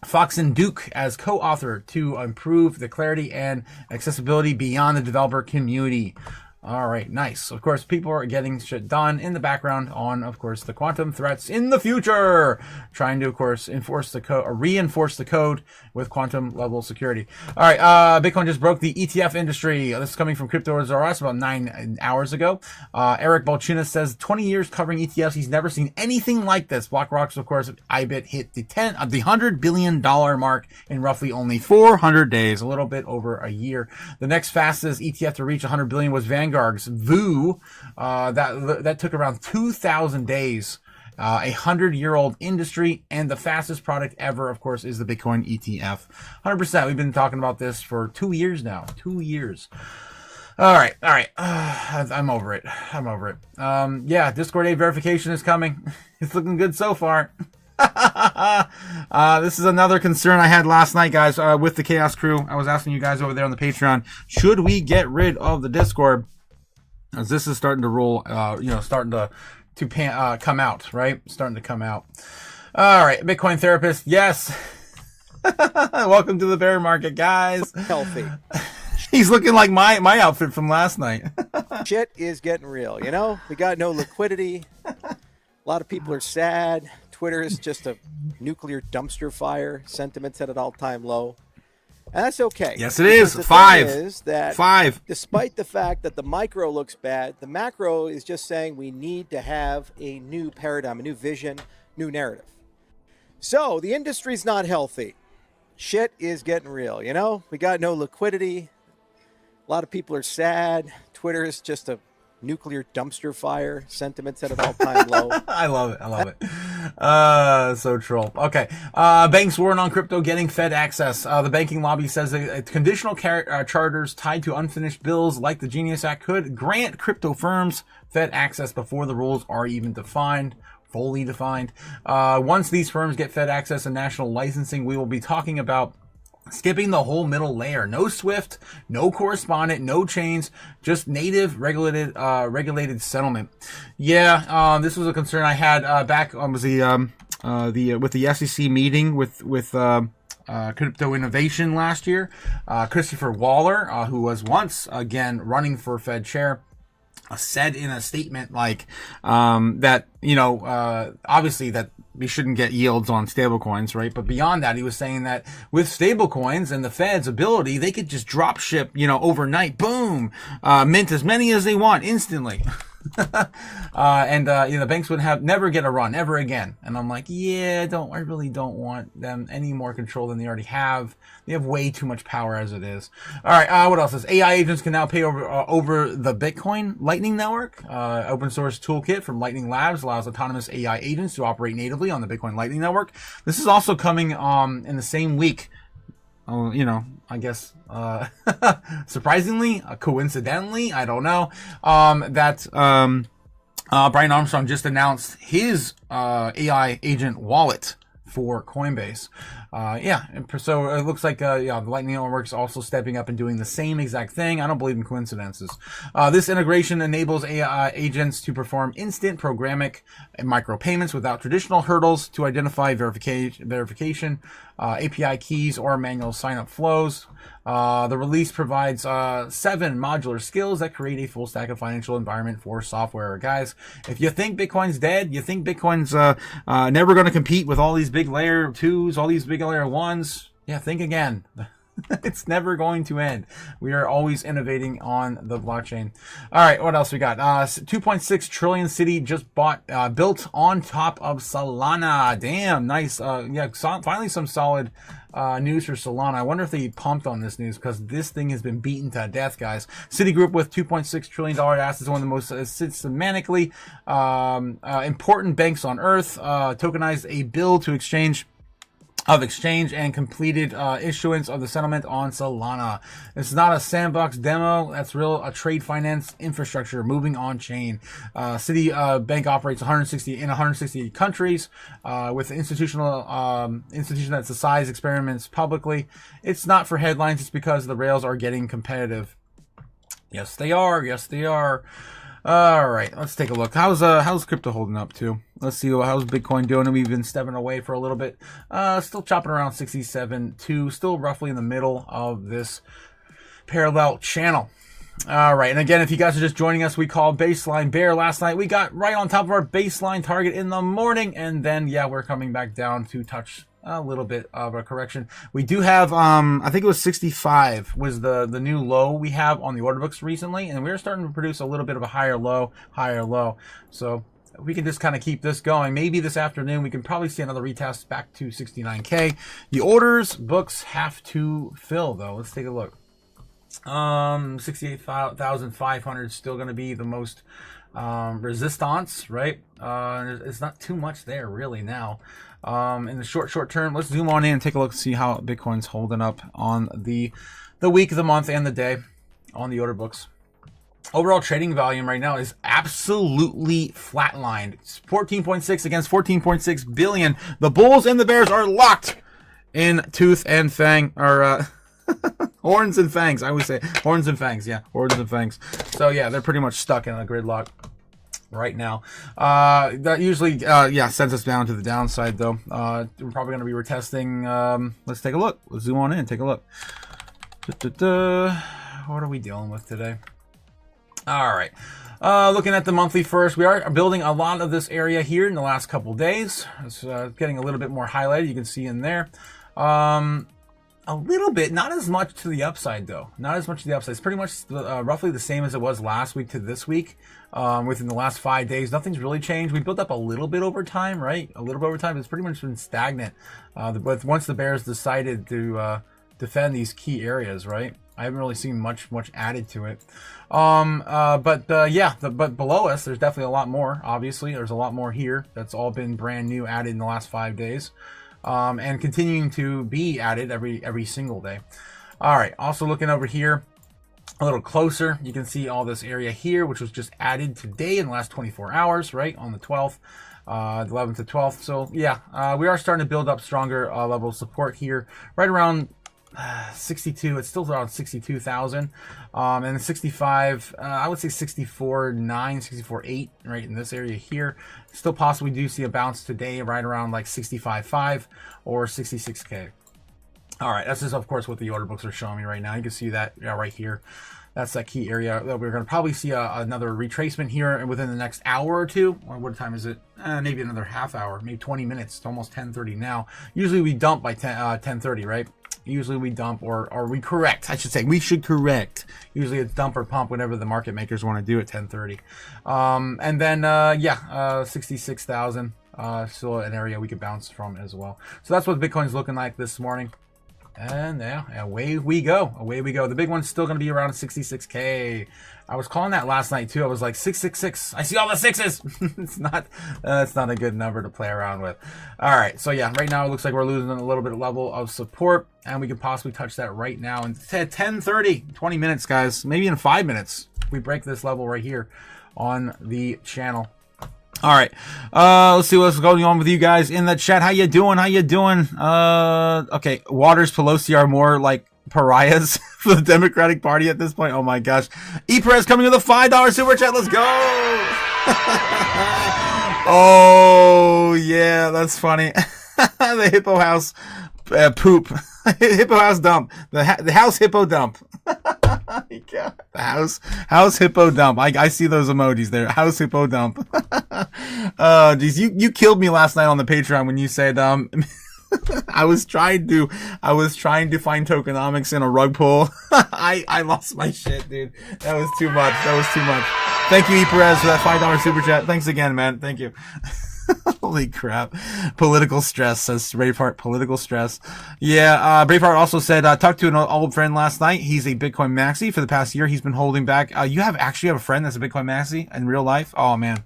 Foxen Duke as co-author to improve the clarity and accessibility beyond the developer community. All right, nice. Of course, people are getting shit done in the background on, of course, the quantum threats in the future. Trying to, of course, reinforce the code with quantum level security. All right, Bitcoin just broke the ETF industry. This is coming from Crypto Otaku about 9 hours ago. Eric Balchunas says 20 years covering ETFs. He's never seen anything like this. BlackRock's, of course, IBIT hit the $100 billion mark in roughly only 400 days, a little bit over a year. The next fastest ETF to reach 100 billion was Vanguard's VU. That took around 2,000 days. A 100-year-old industry, and the fastest product ever, of course, is the Bitcoin ETF. 100%. We've been talking about this for 2 years now. 2 years. All right. I'm over it. Yeah, Discord A verification is coming. It's looking good so far. This is another concern I had last night, guys, with the Chaos Crew. I was asking you guys over there on the Patreon, should we get rid of the Discord? As this is starting to roll, starting to come out, right? Starting to come out. All right, Bitcoin therapist, yes. Welcome to the bear market, guys. Healthy. He's looking like my outfit from last night. Shit is getting real, you know? We got no liquidity. A lot of people are sad. Twitter is just a nuclear dumpster fire. Sentiments at an all-time low. And that's okay. Yes, it is. Five. Is that despite the fact that the micro looks bad, the macro is just saying we need to have a new paradigm, a new vision, new narrative. So the industry's not healthy. Shit is getting real, you know? We got no liquidity. A lot of people are sad. Twitter is just a nuclear dumpster fire. Sentiments at an all-time low. I love it. So troll. Okay. Banks warn on crypto getting Fed access. The banking lobby says that conditional charters tied to unfinished bills like the Genius Act could grant crypto firms Fed access before the rules are even fully defined. Once these firms get Fed access and national licensing, we will be talking about skipping the whole middle layer. No SWIFT, no correspondent, no chains, just native regulated settlement. Yeah, this was a concern I had back on with the SEC meeting with crypto innovation last year. Christopher Waller, who was once again running for Fed chair, said in a statement like that, obviously that we shouldn't get yields on stablecoins, right? But beyond that, he was saying that with stablecoins and the Fed's ability, they could just drop ship, overnight, boom, mint as many as they want instantly. And the banks would never get a run ever again. And I'm like, yeah, I really don't want them any more control than they already have. They have way too much power as it is. All right, what else is AI agents can now pay over the Bitcoin Lightning Network. Open source toolkit from Lightning Labs allows autonomous AI agents to operate natively on the Bitcoin Lightning Network. This is also coming in the same week. I guess, surprisingly, coincidentally, I don't know, that Brian Armstrong just announced his AI agent wallet for Coinbase. So it looks like the Lightning Network is also stepping up and doing the same exact thing. I don't believe in coincidences. This integration enables AI agents to perform instant programmatic and micropayments without traditional hurdles to identify verification, API keys, or manual sign-up flows. The release provides 7 modular skills that create a full stack of financial environment for software. Guys, if you think Bitcoin's dead, you think Bitcoin's never going to compete with all these big layer 2s, all these big layer 1s, yeah, think again. It's never going to end. We are always innovating on the blockchain. All right, what else we got? 2.6 trillion city just built on top of Solana. Damn, nice. Finally some solid news for Solana. I wonder if they pumped on this news because this thing has been beaten to death, guys. Citigroup with $2.6 trillion assets, one of the most systematically important banks on earth, tokenized a bill to exchange and completed issuance of the settlement on Solana. It's not a sandbox demo. That's a trade finance infrastructure moving on chain. Citibank operates 160 countries with institution that's the size experiments publicly. It's not for headlines. It's because the rails are getting competitive. Yes, they are. Yes, they are. All right, let's take a look. How's crypto holding up too? Let's see how's Bitcoin doing. We've been stepping away for a little bit. Still chopping around 67.2. Still roughly in the middle of this parallel channel. All right, and again, if you guys are just joining us, we called baseline bear last night. We got right on top of our baseline target in the morning, and then we're coming back down to touch a little bit of a correction. We do have, I think it was 65 was the new low we have on the order books recently, and we're starting to produce a little bit of a higher low. So we can just kind of keep this going. Maybe this afternoon we can probably see another retest back to 69K. The orders books have to fill though. Let's take a look. 68,500 is still going to be the most resistance, right? It's not too much there really now. In the short term, let's zoom on in and take a look and see how Bitcoin's holding up on the week, the month, and the day on the order books. Overall trading volume right now is absolutely flatlined. It's 14.6 against 14.6 billion. The bulls and the bears are locked in tooth and fang, or horns and fangs. I always say horns and fangs. Yeah, horns and fangs. So yeah, they're pretty much stuck in a gridlock right now. That usually sends us down to the downside though. We're probably going to be retesting. Let's take a look. Let's zoom on in and take a look. What are we dealing with today? All right, looking at the monthly first, we are building a lot of this area here in the last couple days. It's getting a little bit more highlighted. You can see in there. A little bit, not as much to the upside though. Not as much to the upside. It's pretty much roughly the same as it was last week to this week. Within the last 5 days, nothing's really changed. We built up a little bit over time, right? A little bit over time. It's pretty much been stagnant. But once the bears decided to defend these key areas, right? I haven't really seen much added to it. But below us, there's definitely a lot more. Obviously, there's a lot more here. That's all been brand new, added in the last 5 days. And continuing to be added every single day. All right, also looking over here a little closer, you can see all this area here, which was just added today in the last 24 hours, right, on the 12th, 11th to 12th. So yeah, we are starting to build up stronger level of support here, right around 62. It's still around 62,000, and 65. I would say 64.9, 64.8, right in this area here. Still possibly do see a bounce today, right around like 65.5 or 66K. All right, that's just of course what the order books are showing me right now. You can see that right here. That's that key area that we're going to probably see another retracement here within the next hour or two. Or what time is it? Maybe another half hour, maybe 20 minutes. It's almost 10:30 now. Usually we dump by 10:30, right? Usually we dump or we correct. I should say we should correct. Usually it's dump or pump whenever the market makers want to do at 10:30. And then 66,000. Still an area we could bounce from as well. So that's what Bitcoin's looking like this morning. And yeah, away we go. Away we go. The big one's still going to be around 66K. I was calling that last night too. I was like 666. I see all the sixes. It's not a good number to play around with. All right. So yeah, right now it looks like we're losing a little bit of level of support, and we could possibly touch that right now. And at 10:30, 20 minutes, guys, maybe in 5 minutes, we break this level right here on the channel. All right, let's see what's going on with you guys in the chat. How you doing? How you doing? Okay, Waters, Pelosi are more like pariahs for the Democratic Party at this point. Oh my gosh. E-Press coming with a $5 super chat. Let's go. Oh yeah, that's funny. The Hippo House poop. Hippo House dump. The house hippo dump. The house hippo dump. I see those emojis there. House hippo dump. Geez, you killed me last night on the Patreon when you said I was trying to find tokenomics in a rug pull. I lost my shit, dude. That was too much. Thank you, E Perez, for that $5 super chat. Thanks again, man. Thank you. Holy crap. Political stress, says Braveheart. Political stress. Yeah, Braveheart also said, talked to an old friend last night. He's a Bitcoin maxi. For the past year, he's been holding back. You actually have a friend that's a Bitcoin maxi in real life? Oh, man.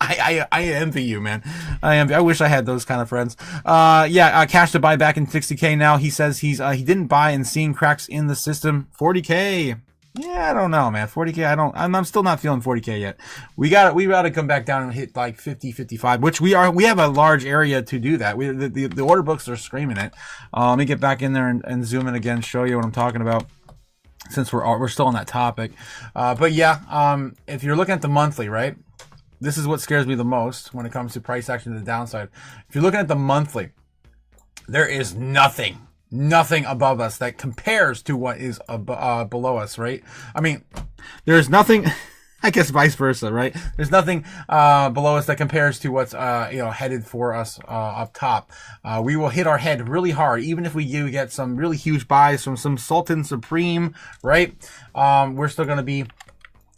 I envy you, man. I wish I had those kind of friends. Cash to buy back in 60K now. He says he didn't buy and seeing cracks in the system. 40K. Yeah, I don't know, man. 40K, I'm still not feeling 40K yet. We gotta come back down and hit like 50, 55, which we have a large area to do that. The order books are screaming it. Let me get back in there and zoom in again, show you what I'm talking about, since we're still on that topic. If you're looking at the monthly, right? This is what scares me the most when it comes to price action to the downside. If you're looking at the monthly, there is nothing above us that compares to what is below us, right? I mean, there's nothing, I guess vice versa, right? There's nothing below us that compares to what's headed for us up top. We will hit our head really hard, even if we do get some really huge buys from some Sultan Supreme, right? We're still going to be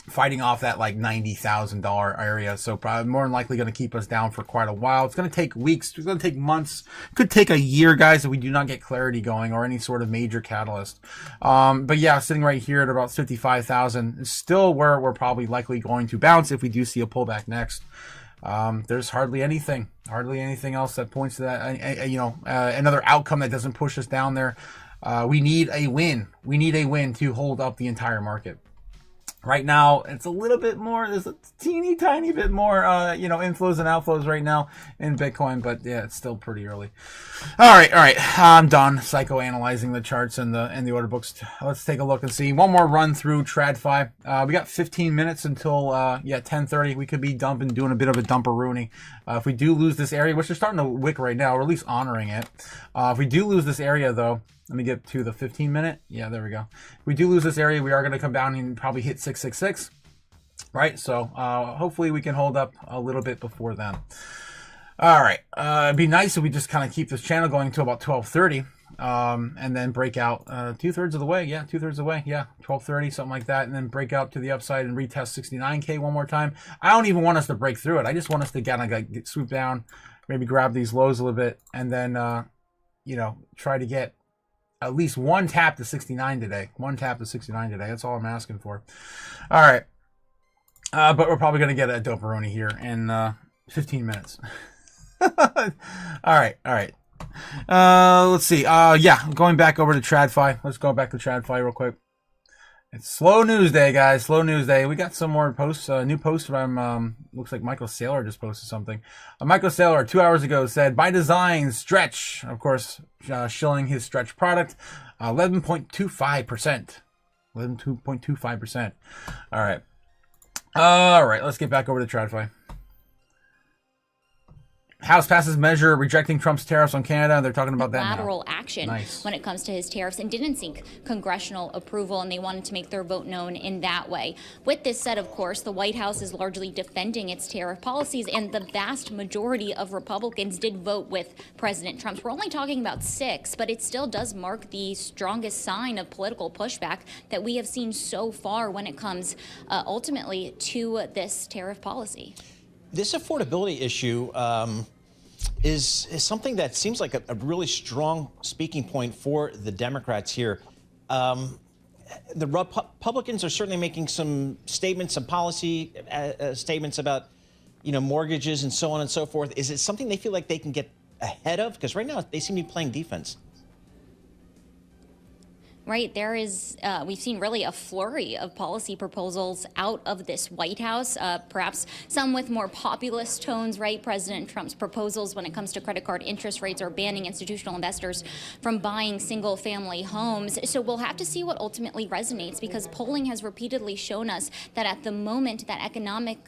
fighting off that like $90,000 area, so probably more than likely going to keep us down for quite a while. It's going to take weeks, it's going to take months, it could take a year, guys, if we do not get clarity going or any sort of major catalyst. Sitting right here at about 55,000 is still where we're probably likely going to bounce if we do see a pullback next. There's hardly anything else that points to that. Another outcome that doesn't push us down there. We need a win to hold up the entire market. Right now, it's a little bit more, there's a teeny tiny bit more, inflows and outflows right now in Bitcoin, but yeah, it's still pretty early. All right. I'm done psychoanalyzing the charts and the order books. Let's take a look and see. One more run through TradFi. We got 15 minutes until, 10:30. We could be doing a bit of a dumper-rooney. If we do lose this area, which we're starting to wick right now, or at least honoring it. If we do lose this area, though, let me get to the 15-minute. Yeah, there we go. If we do lose this area, we are going to come down and probably hit 666, right? So hopefully we can hold up a little bit before then. All right. It'd be nice if we just kind of keep this channel going until about 12:30, and then break out 2/3 of the way. Yeah, 2/3 of the way. Yeah, 12:30, something like that, and then break out to the upside and retest 69K one more time. I don't even want us to break through it. I just want us to kind of swoop down, maybe grab these lows a little bit, and then try to get at least one tap to 69 today. That's all I'm asking for. All right. But we're probably going to get a doperoni here in 15 minutes. All right. Let's see. Going back over to TradFi. Let's go back to TradFi real quick. It's slow news day, guys. Slow news day. We got some more posts. New post from, looks like Michael Saylor just posted something. Michael Saylor, 2 hours ago, said, by design, stretch. Of course, shilling his stretch product, 11.25%. 11.25%. All right. Let's get back over to TradFi. House passes measure rejecting Trump's tariffs on Canada. They're talking about that now. Lateral action when it comes to his tariffs and didn't seek congressional approval, and they wanted to make their vote known in that way. With this said, of course, the White House is largely defending its tariff policies, and the vast majority of Republicans did vote with President Trump. We're only talking about 6, but it still does mark the strongest sign of political pushback that we have seen so far when it comes ultimately to this tariff policy. This affordability issue is something that seems like a really strong speaking point for the Democrats here. The Republicans are certainly making some statements, some policy statements about, mortgages and so on and so forth. Is it something they feel like they can get ahead of? Because right now they seem to be playing defense. Right, there is, we've seen really a flurry of policy proposals out of this White House, perhaps some with more populist tones, right? President Trump's proposals when it comes to credit card interest rates are banning institutional investors from buying single family homes. So we'll have to see what ultimately resonates, because polling has repeatedly shown us that at the moment that economic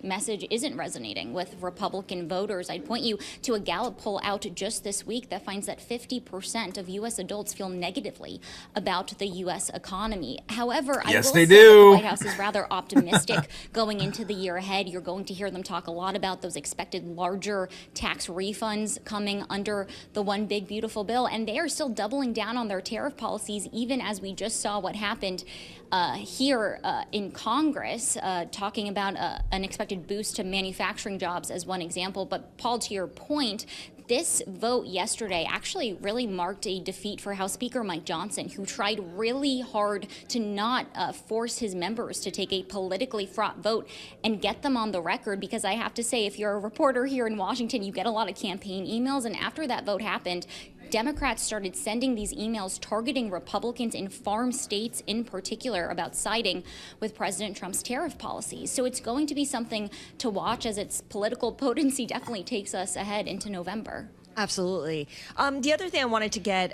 message isn't resonating with Republican voters. I'd point you to a Gallup poll out just this week that finds that 50% of U.S. adults feel negatively about the U.S. economy. However, I will say that the White House is rather optimistic going into the year ahead. You're going to hear them talk a lot about those expected larger tax refunds coming under the One Big Beautiful Bill, and they are still doubling down on their tariff policies, even as we just saw what happened here in Congress, talking about an expected boost to manufacturing jobs as one example. But Paul, to your point, this vote yesterday actually really marked a defeat for House Speaker Mike Johnson, who tried really hard to not force his members to take a politically fraught vote and get them on the record. Because I have to say, if you're a reporter here in Washington, you get a lot of campaign emails. And after that vote happened, Democrats started sending these emails targeting Republicans in farm states in particular about siding with President Trump's tariff policies. So it's going to be something to watch as its political potency definitely takes us ahead into November. Absolutely. The other thing I wanted to get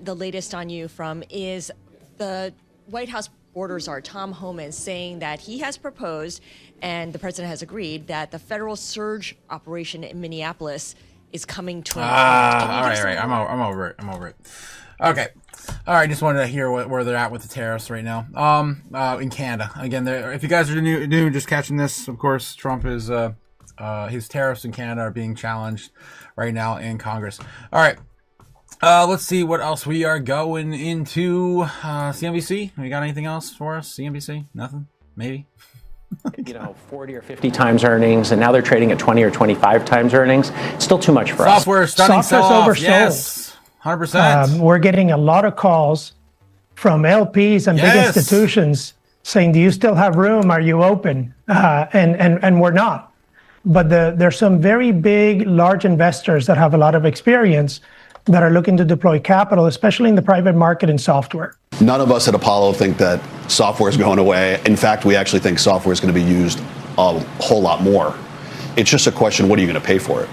the latest on you from is the White House border czar, Tom Homan, saying that he has proposed, and the president has agreed, that the federal surge operation in Minneapolis is coming to an end. All right. I'm over it. Okay. All right. Just wanted to hear where they're at with the tariffs right now. In Canada, again, if you guys are new, just catching this, of course, Trump is his tariffs in Canada are being challenged right now in Congress. All right. Let's see what else we are going into. CNBC. We got anything else for us? CNBC? Nothing? Maybe. 40 or 50 times earnings, and now they're trading at 20 or 25 times earnings. Still too much for us. Software stunning sell-off. Oversold. Yes, 100%. We're getting a lot of calls from LPs and big institutions saying, "Do you still have room? Are you open?" And we're not. But there's some very big, large investors that have a lot of experience that are looking to deploy capital, especially in the private market in software. None of us at Apollo think that software is going away. In fact, we actually think software is going to be used a whole lot more. It's just a question, what are you going to pay for it?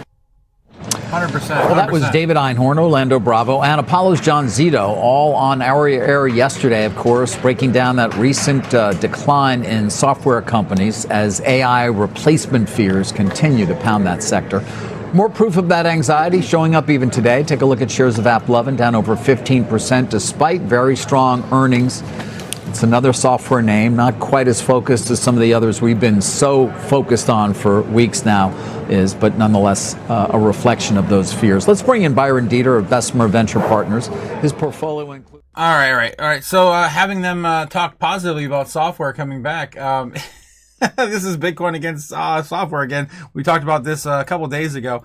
100%. Well, that was David Einhorn, Orlando Bravo, and Apollo's John Zito, all on our air yesterday, of course, breaking down that recent decline in software companies as AI replacement fears continue to pound that sector. More proof of that anxiety showing up even today. Take a look at shares of AppLovin, down over 15% despite very strong earnings. It's another software name, not quite as focused as some of the others we've been so focused on for weeks now, but nonetheless a reflection of those fears. Let's bring in Byron Dieter of Bessemer Venture Partners. His portfolio includes... All right. So having them talk positively about software coming back... This is Bitcoin against software again. We talked about this a couple of days ago.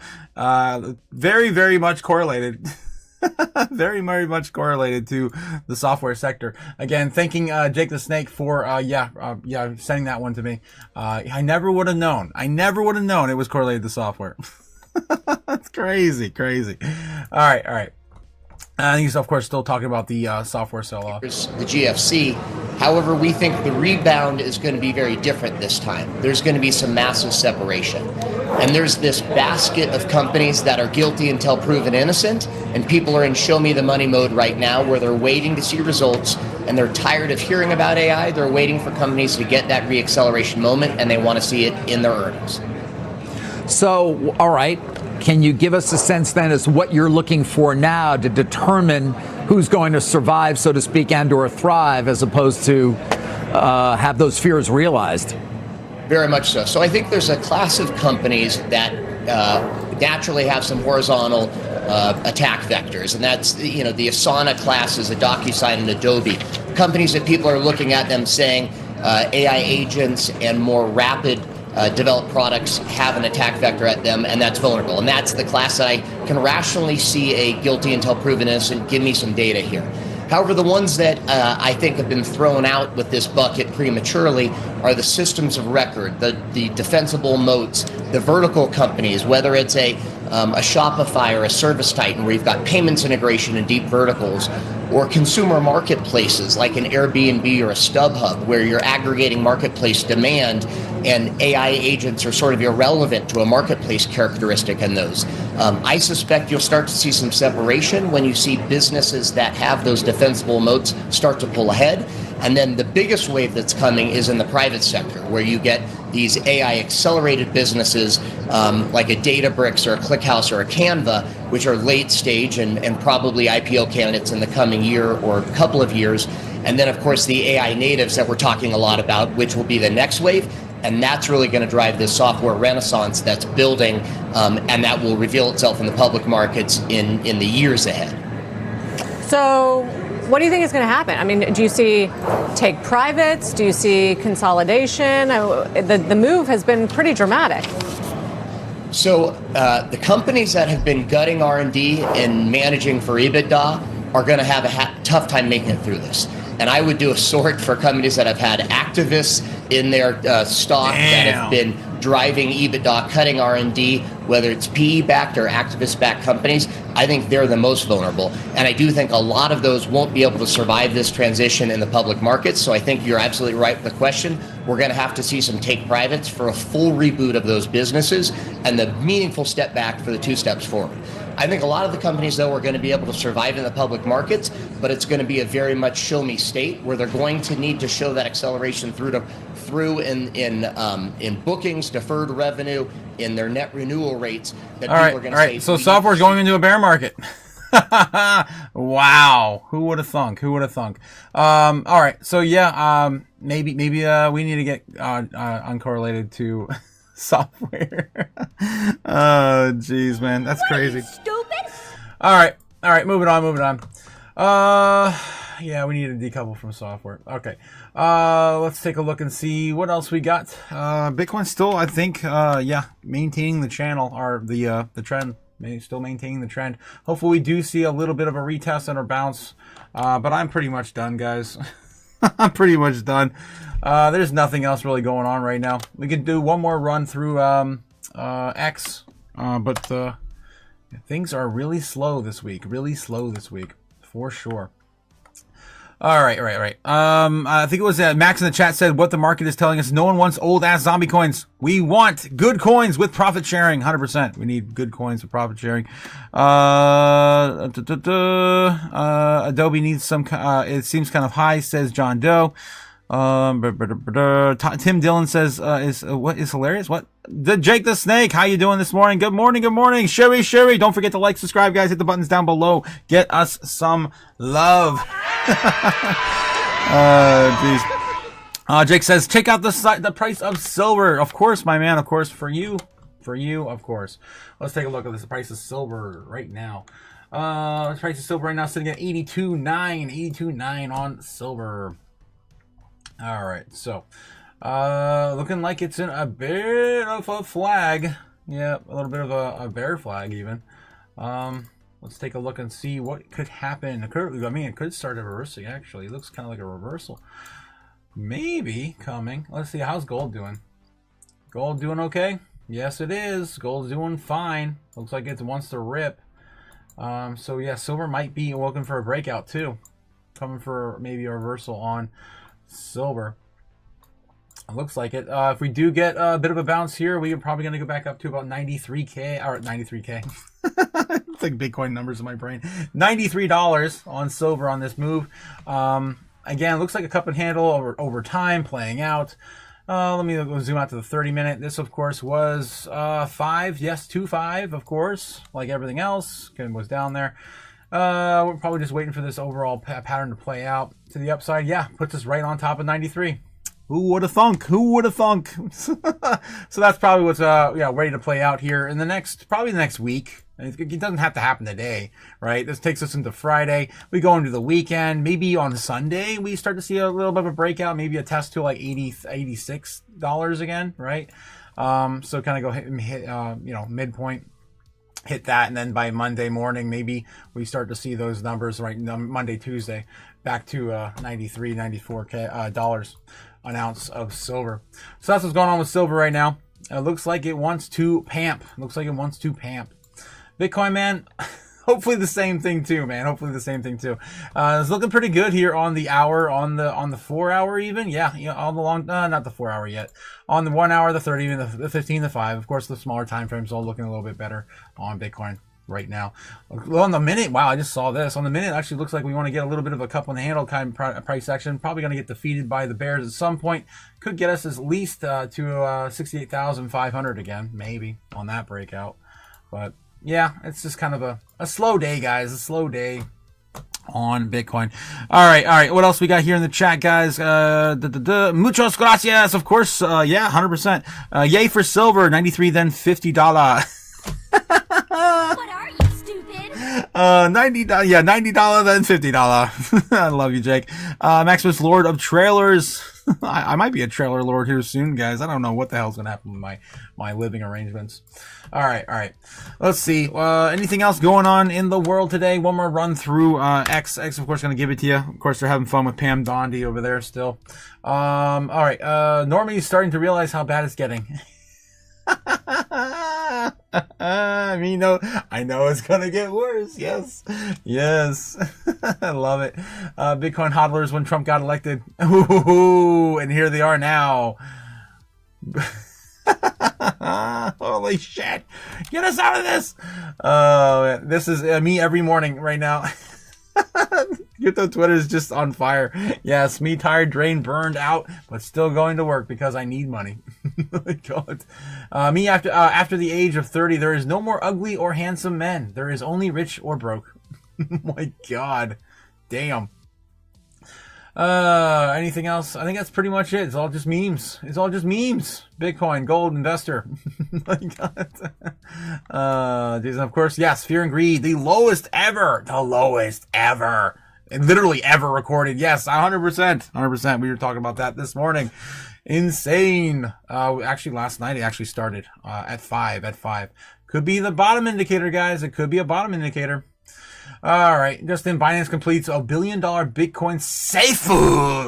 Very, very much correlated. Very, very much correlated to the software sector. Again, thanking Jake the Snake for sending that one to me. I never would have known. It was correlated to software. That's crazy. All right. And he's, of course, still talking about the software sell-off. The GFC. However, we think the rebound is going to be very different this time. There's going to be some massive separation. And there's this basket of companies that are guilty until proven innocent, and people are in show me the money mode right now where they're waiting to see results, and they're tired of hearing about AI. They're waiting for companies to get that reacceleration moment, and they want to see it in their earnings. So, all right. Can you give us a sense then as what you're looking for now to determine who's going to survive, so to speak, and or thrive, as opposed to have those fears realized? Very much so. So I think there's a class of companies that naturally have some horizontal attack vectors, and that's the Asana classes, a DocuSign and Adobe, companies that people are looking at them saying AI agents and more rapid developed products have an attack vector at them, and that's vulnerable. And that's the class that I can rationally see a guilty until proven innocent. Give me some data here. However, the ones that I think have been thrown out with this bucket prematurely are the systems of record, the defensible moats, the vertical companies, whether it's a Shopify or a Service Titan where you've got payments integration and deep verticals, or consumer marketplaces like an Airbnb or a StubHub where you're aggregating marketplace demand and AI agents are sort of irrelevant to a marketplace characteristic in those. I suspect you'll start to see some separation when you see businesses that have those defensible moats start to pull ahead. And then the biggest wave that's coming is in the private sector, where you get these AI accelerated businesses like a Databricks or a ClickHouse or a Canva, which are late stage and probably IPO candidates in the coming year or a couple of years. And then, of course, the AI natives that we're talking a lot about, which will be the next wave. And that's really going to drive this software renaissance that's building, and that will reveal itself in the public markets in the years ahead. So what do you think is going to happen? I mean, do you see take privates? Do you see consolidation? The move has been pretty dramatic. So the companies that have been gutting R&D and managing for EBITDA are going to have a tough time making it through this. And I would do a sort for companies that have had activists in their stock that have been driving EBITDA, cutting R&D, whether it's PE-backed or activist-backed companies. I think they're the most vulnerable. And I do think a lot of those won't be able to survive this transition in the public markets. So I think you're absolutely right with the question. We're going to have to see some take privates for a full reboot of those businesses and the meaningful step back for the two steps forward. I think a lot of the companies, though, are going to be able to survive in the public markets, but it's going to be a very much show me state where they're going to need to show that acceleration through in bookings, deferred revenue, in their net renewal rates. That All people right, are going all to right. say, So software's going into a bear market. Wow, who would have thunk? Who would have thunk? All right, so yeah, maybe we need to get uncorrelated to software. Oh, jeez, man, that's crazy. Stupid. All right, moving on. Yeah, we need to decouple from software. Okay, let's take a look and see what else we got. Bitcoin still, I think, maintaining the channel or the trend. Still maintaining the trend. Hopefully we do see a little bit of a retest and a bounce, but I'm pretty much done, guys. I'm pretty much done. There's nothing else really going on right now. We could do one more run through X, but things are really slow this week. For sure. All right. I think it was Max in the chat said what the market is telling us. No one wants old ass zombie coins. We want good coins with profit sharing. 100%. We need good coins with profit sharing. Adobe needs some. It seems kind of high, says John Doe. Tim Dillon says what is hilarious? What? Jake the Snake, how you doing this morning? Good morning. Sherry. Don't forget to like, subscribe, guys. Hit the buttons down below. Get us some love. Jeez. Jake says check out the price of silver. Of course, my man. Of course, for you, of course. Let's take a look at this. The price of silver right now. The price of silver right now sitting at 82.9 on silver. All right, so looking like it's in a bit of a flag. Yeah, a little bit of a bear flag even. Let's take a look and see what could happen. It could start a reversing, actually. It looks kind of like a reversal. Maybe coming. Let's see, how's gold doing? Gold doing okay? Yes, it is. Gold's doing fine. Looks like it wants to rip. So yeah, silver might be looking for a breakout too. Coming for maybe a reversal on silver. It looks like it. If we do get a bit of a bounce here, we are probably going to go back up to about 93K, or 93K. It's like Bitcoin numbers in my brain. $93 on silver on this move. Again, it looks like a cup and handle over time playing out. Let me go zoom out to the 30-minute. This, of course, was 5. Yes, 2.5, of course, like everything else. Was down there. We're probably just waiting for this overall pattern to play out to the upside. Yeah, puts us right on top of 93. Who would have thunk? Who would have thunk? So that's probably what's ready to play out here in probably the next week. It doesn't have to happen today, right? This takes us into Friday. We go into the weekend. Maybe on Sunday we start to see a little bit of a breakout. Maybe a test to like $86 again, right? So kind of go hit midpoint. Hit that, and then by Monday morning, maybe we start to see those numbers right Monday, Tuesday, back to $93, $94 dollars an ounce of silver. So that's what's going on with silver right now. It looks like it wants to pamp. Bitcoin, man, hopefully the same thing too, man. It's looking pretty good here on the hour, on the 4 hour even. Yeah, on the long, not the 4 hour yet. On the 1 hour, the 30, and the 15, the 5. Of course, the smaller time frames all looking a little bit better on Bitcoin right now. On the minute, wow, I just saw this. On the minute, it actually looks like we want to get a little bit of a cup on the handle kind of price action. Probably going to get defeated by the bears at some point. Could get us at least to 68,500 again, maybe, on that breakout. But yeah, it's just kind of a slow day, guys. A slow day on Bitcoin. All right. What else we got here in the chat, guys? Muchos gracias, of course. 100%. Yay for silver, 93, then $50. What are you, stupid? $90, then $50. I love you, Jake. Maximus, Lord of Trailers. I might be a trailer lord here soon, guys. I don't know what the hell's gonna happen with my living arrangements. All right. Let's see. Anything else going on in the world today? One more run through X. X, of course, gonna give it to you. Of course, they're having fun with Pam Dondi over there still. All right. Normandy's starting to realize how bad it's getting. I know it's gonna get worse. Yes. I love it. Bitcoin hodlers when Trump got elected. Ooh, and here they are now. Holy shit! Get us out of this. This is me every morning right now. Crypto Twitter is just on fire. Yes, me tired, drained, burned out, but still going to work because I need money. My God. Me after the age of 30, there is no more ugly or handsome men. There is only rich or broke. My God. Damn. Anything else? I think that's pretty much it. It's all just memes. Bitcoin, gold, investor. My God. Jason, of course, yes, fear and greed, the lowest ever. And literally ever recorded. Yes, 100%. We were talking about that this morning. Insane. Actually, last night it actually started at 5. Could be the bottom indicator, guys. It could be a bottom indicator. All right, just in Binance completes $1 billion Bitcoin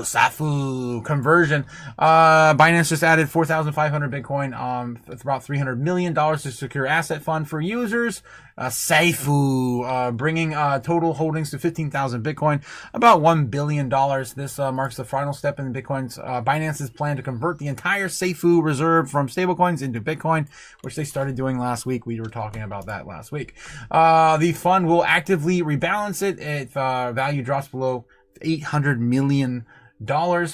SAFU conversion. Binance just added 4,500 Bitcoin, with about $300 million to secure asset fund for users. SAFU, bringing total holdings to 15,000 Bitcoin, about $1 billion. This marks the final step in Bitcoin's Binance's plan to convert the entire SAFU reserve from stablecoins into Bitcoin, which they started doing last week. We were talking about that last week. The fund will actively rebalance it if value drops below $800 million,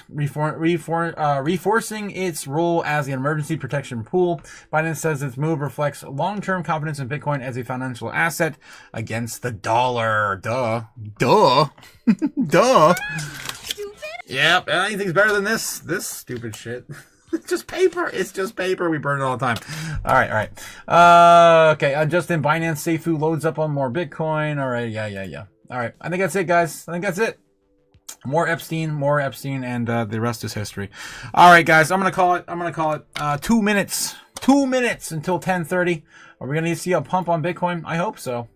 reinforcing its role as an emergency protection pool. Binance says its move reflects long-term confidence in Bitcoin as a financial asset against the dollar. Duh. Yep, anything's better than this stupid shit. It's just paper. We burn it all the time. All right. Okay, just in Binance, SAFU loads up on more Bitcoin. All right, yeah. All right, I think that's it, guys. More Epstein, and the rest is history. All right, guys, I'm gonna call it 2 minutes. 2 minutes until 10:30. Are we gonna see a pump on Bitcoin? I hope so.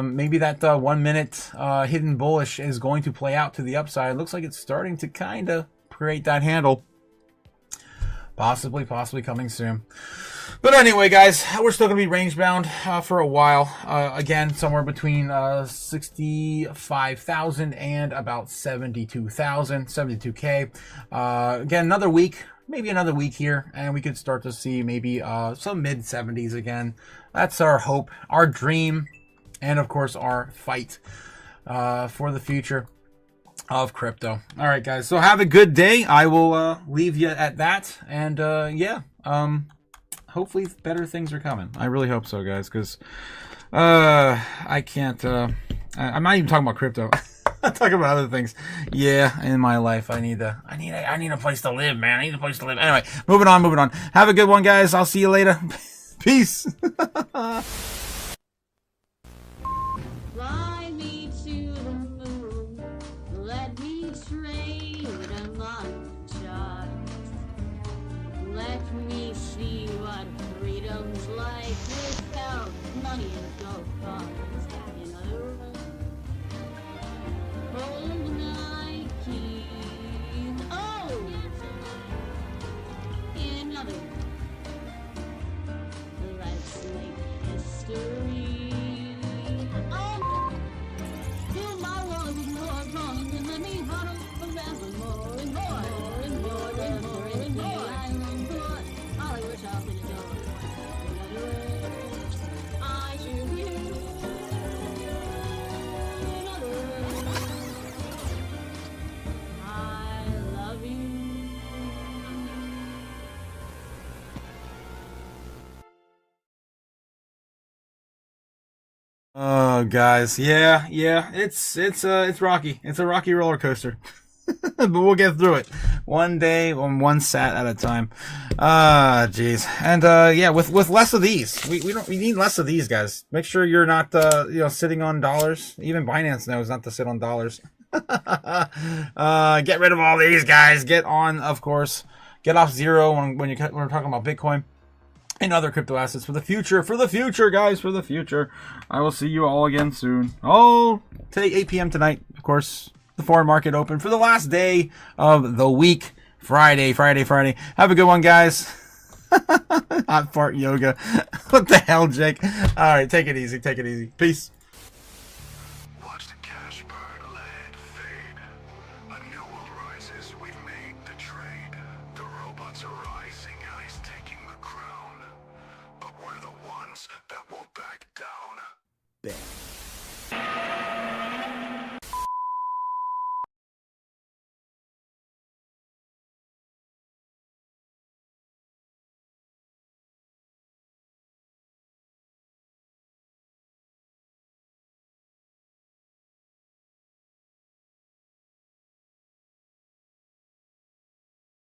Maybe that 1 minute hidden bullish is going to play out to the upside. It looks like it's starting to kind of create that handle. Possibly coming soon. But anyway, guys, we're still going to be range bound for a while. Again, somewhere between 65,000 and about 72,000, 72K. Again, maybe another week here, and we could start to see maybe some mid-70s again. That's our hope, our dream, and of course our fight for the future. of crypto. All right, guys. So have a good day. I will leave you at that. And yeah, hopefully better things are coming. I really hope so, guys, because I can't. I'm not even talking about crypto. I'm talking about other things. Yeah, in my life, I need a place to live, man. I need a place to live. Anyway, moving on. Have a good one, guys. I'll see you later. Peace. Fly me to the moon. Let me trade among stars. Let me see what freedom's like without money and gold bars. In other words, hold my keys. Oh! In other words, let's make history. Oh! Fill my world with more songs and let me huddle forevermore and more and more and more and more. I long for Hollywood shop in a door. In other words, I choose you. In other words, I love you. Oh, guys, yeah, it's rocky. It's a rocky roller coaster, but we'll get through it one day, one sat at a time. Jeez, and yeah, with less of these, we need less of these, guys. Make sure you're not sitting on dollars. Even Binance knows not to sit on dollars. Get rid of all these guys. Get on, of course. Get off zero when we're talking about Bitcoin and other crypto assets for the future, guys, for the future. I will see you all again soon. Oh, today, 8 p.m. tonight, of course, the foreign market open for the last day of the week, Friday. Have a good one, guys. Hot fart yoga. What the hell, Jake? All right, take it easy. Peace. Watch the cash burn, land fade. A new world rises, we've made the trade. The robots are rising, ICE taking the crown. But we're the ones that won't back down. Bet.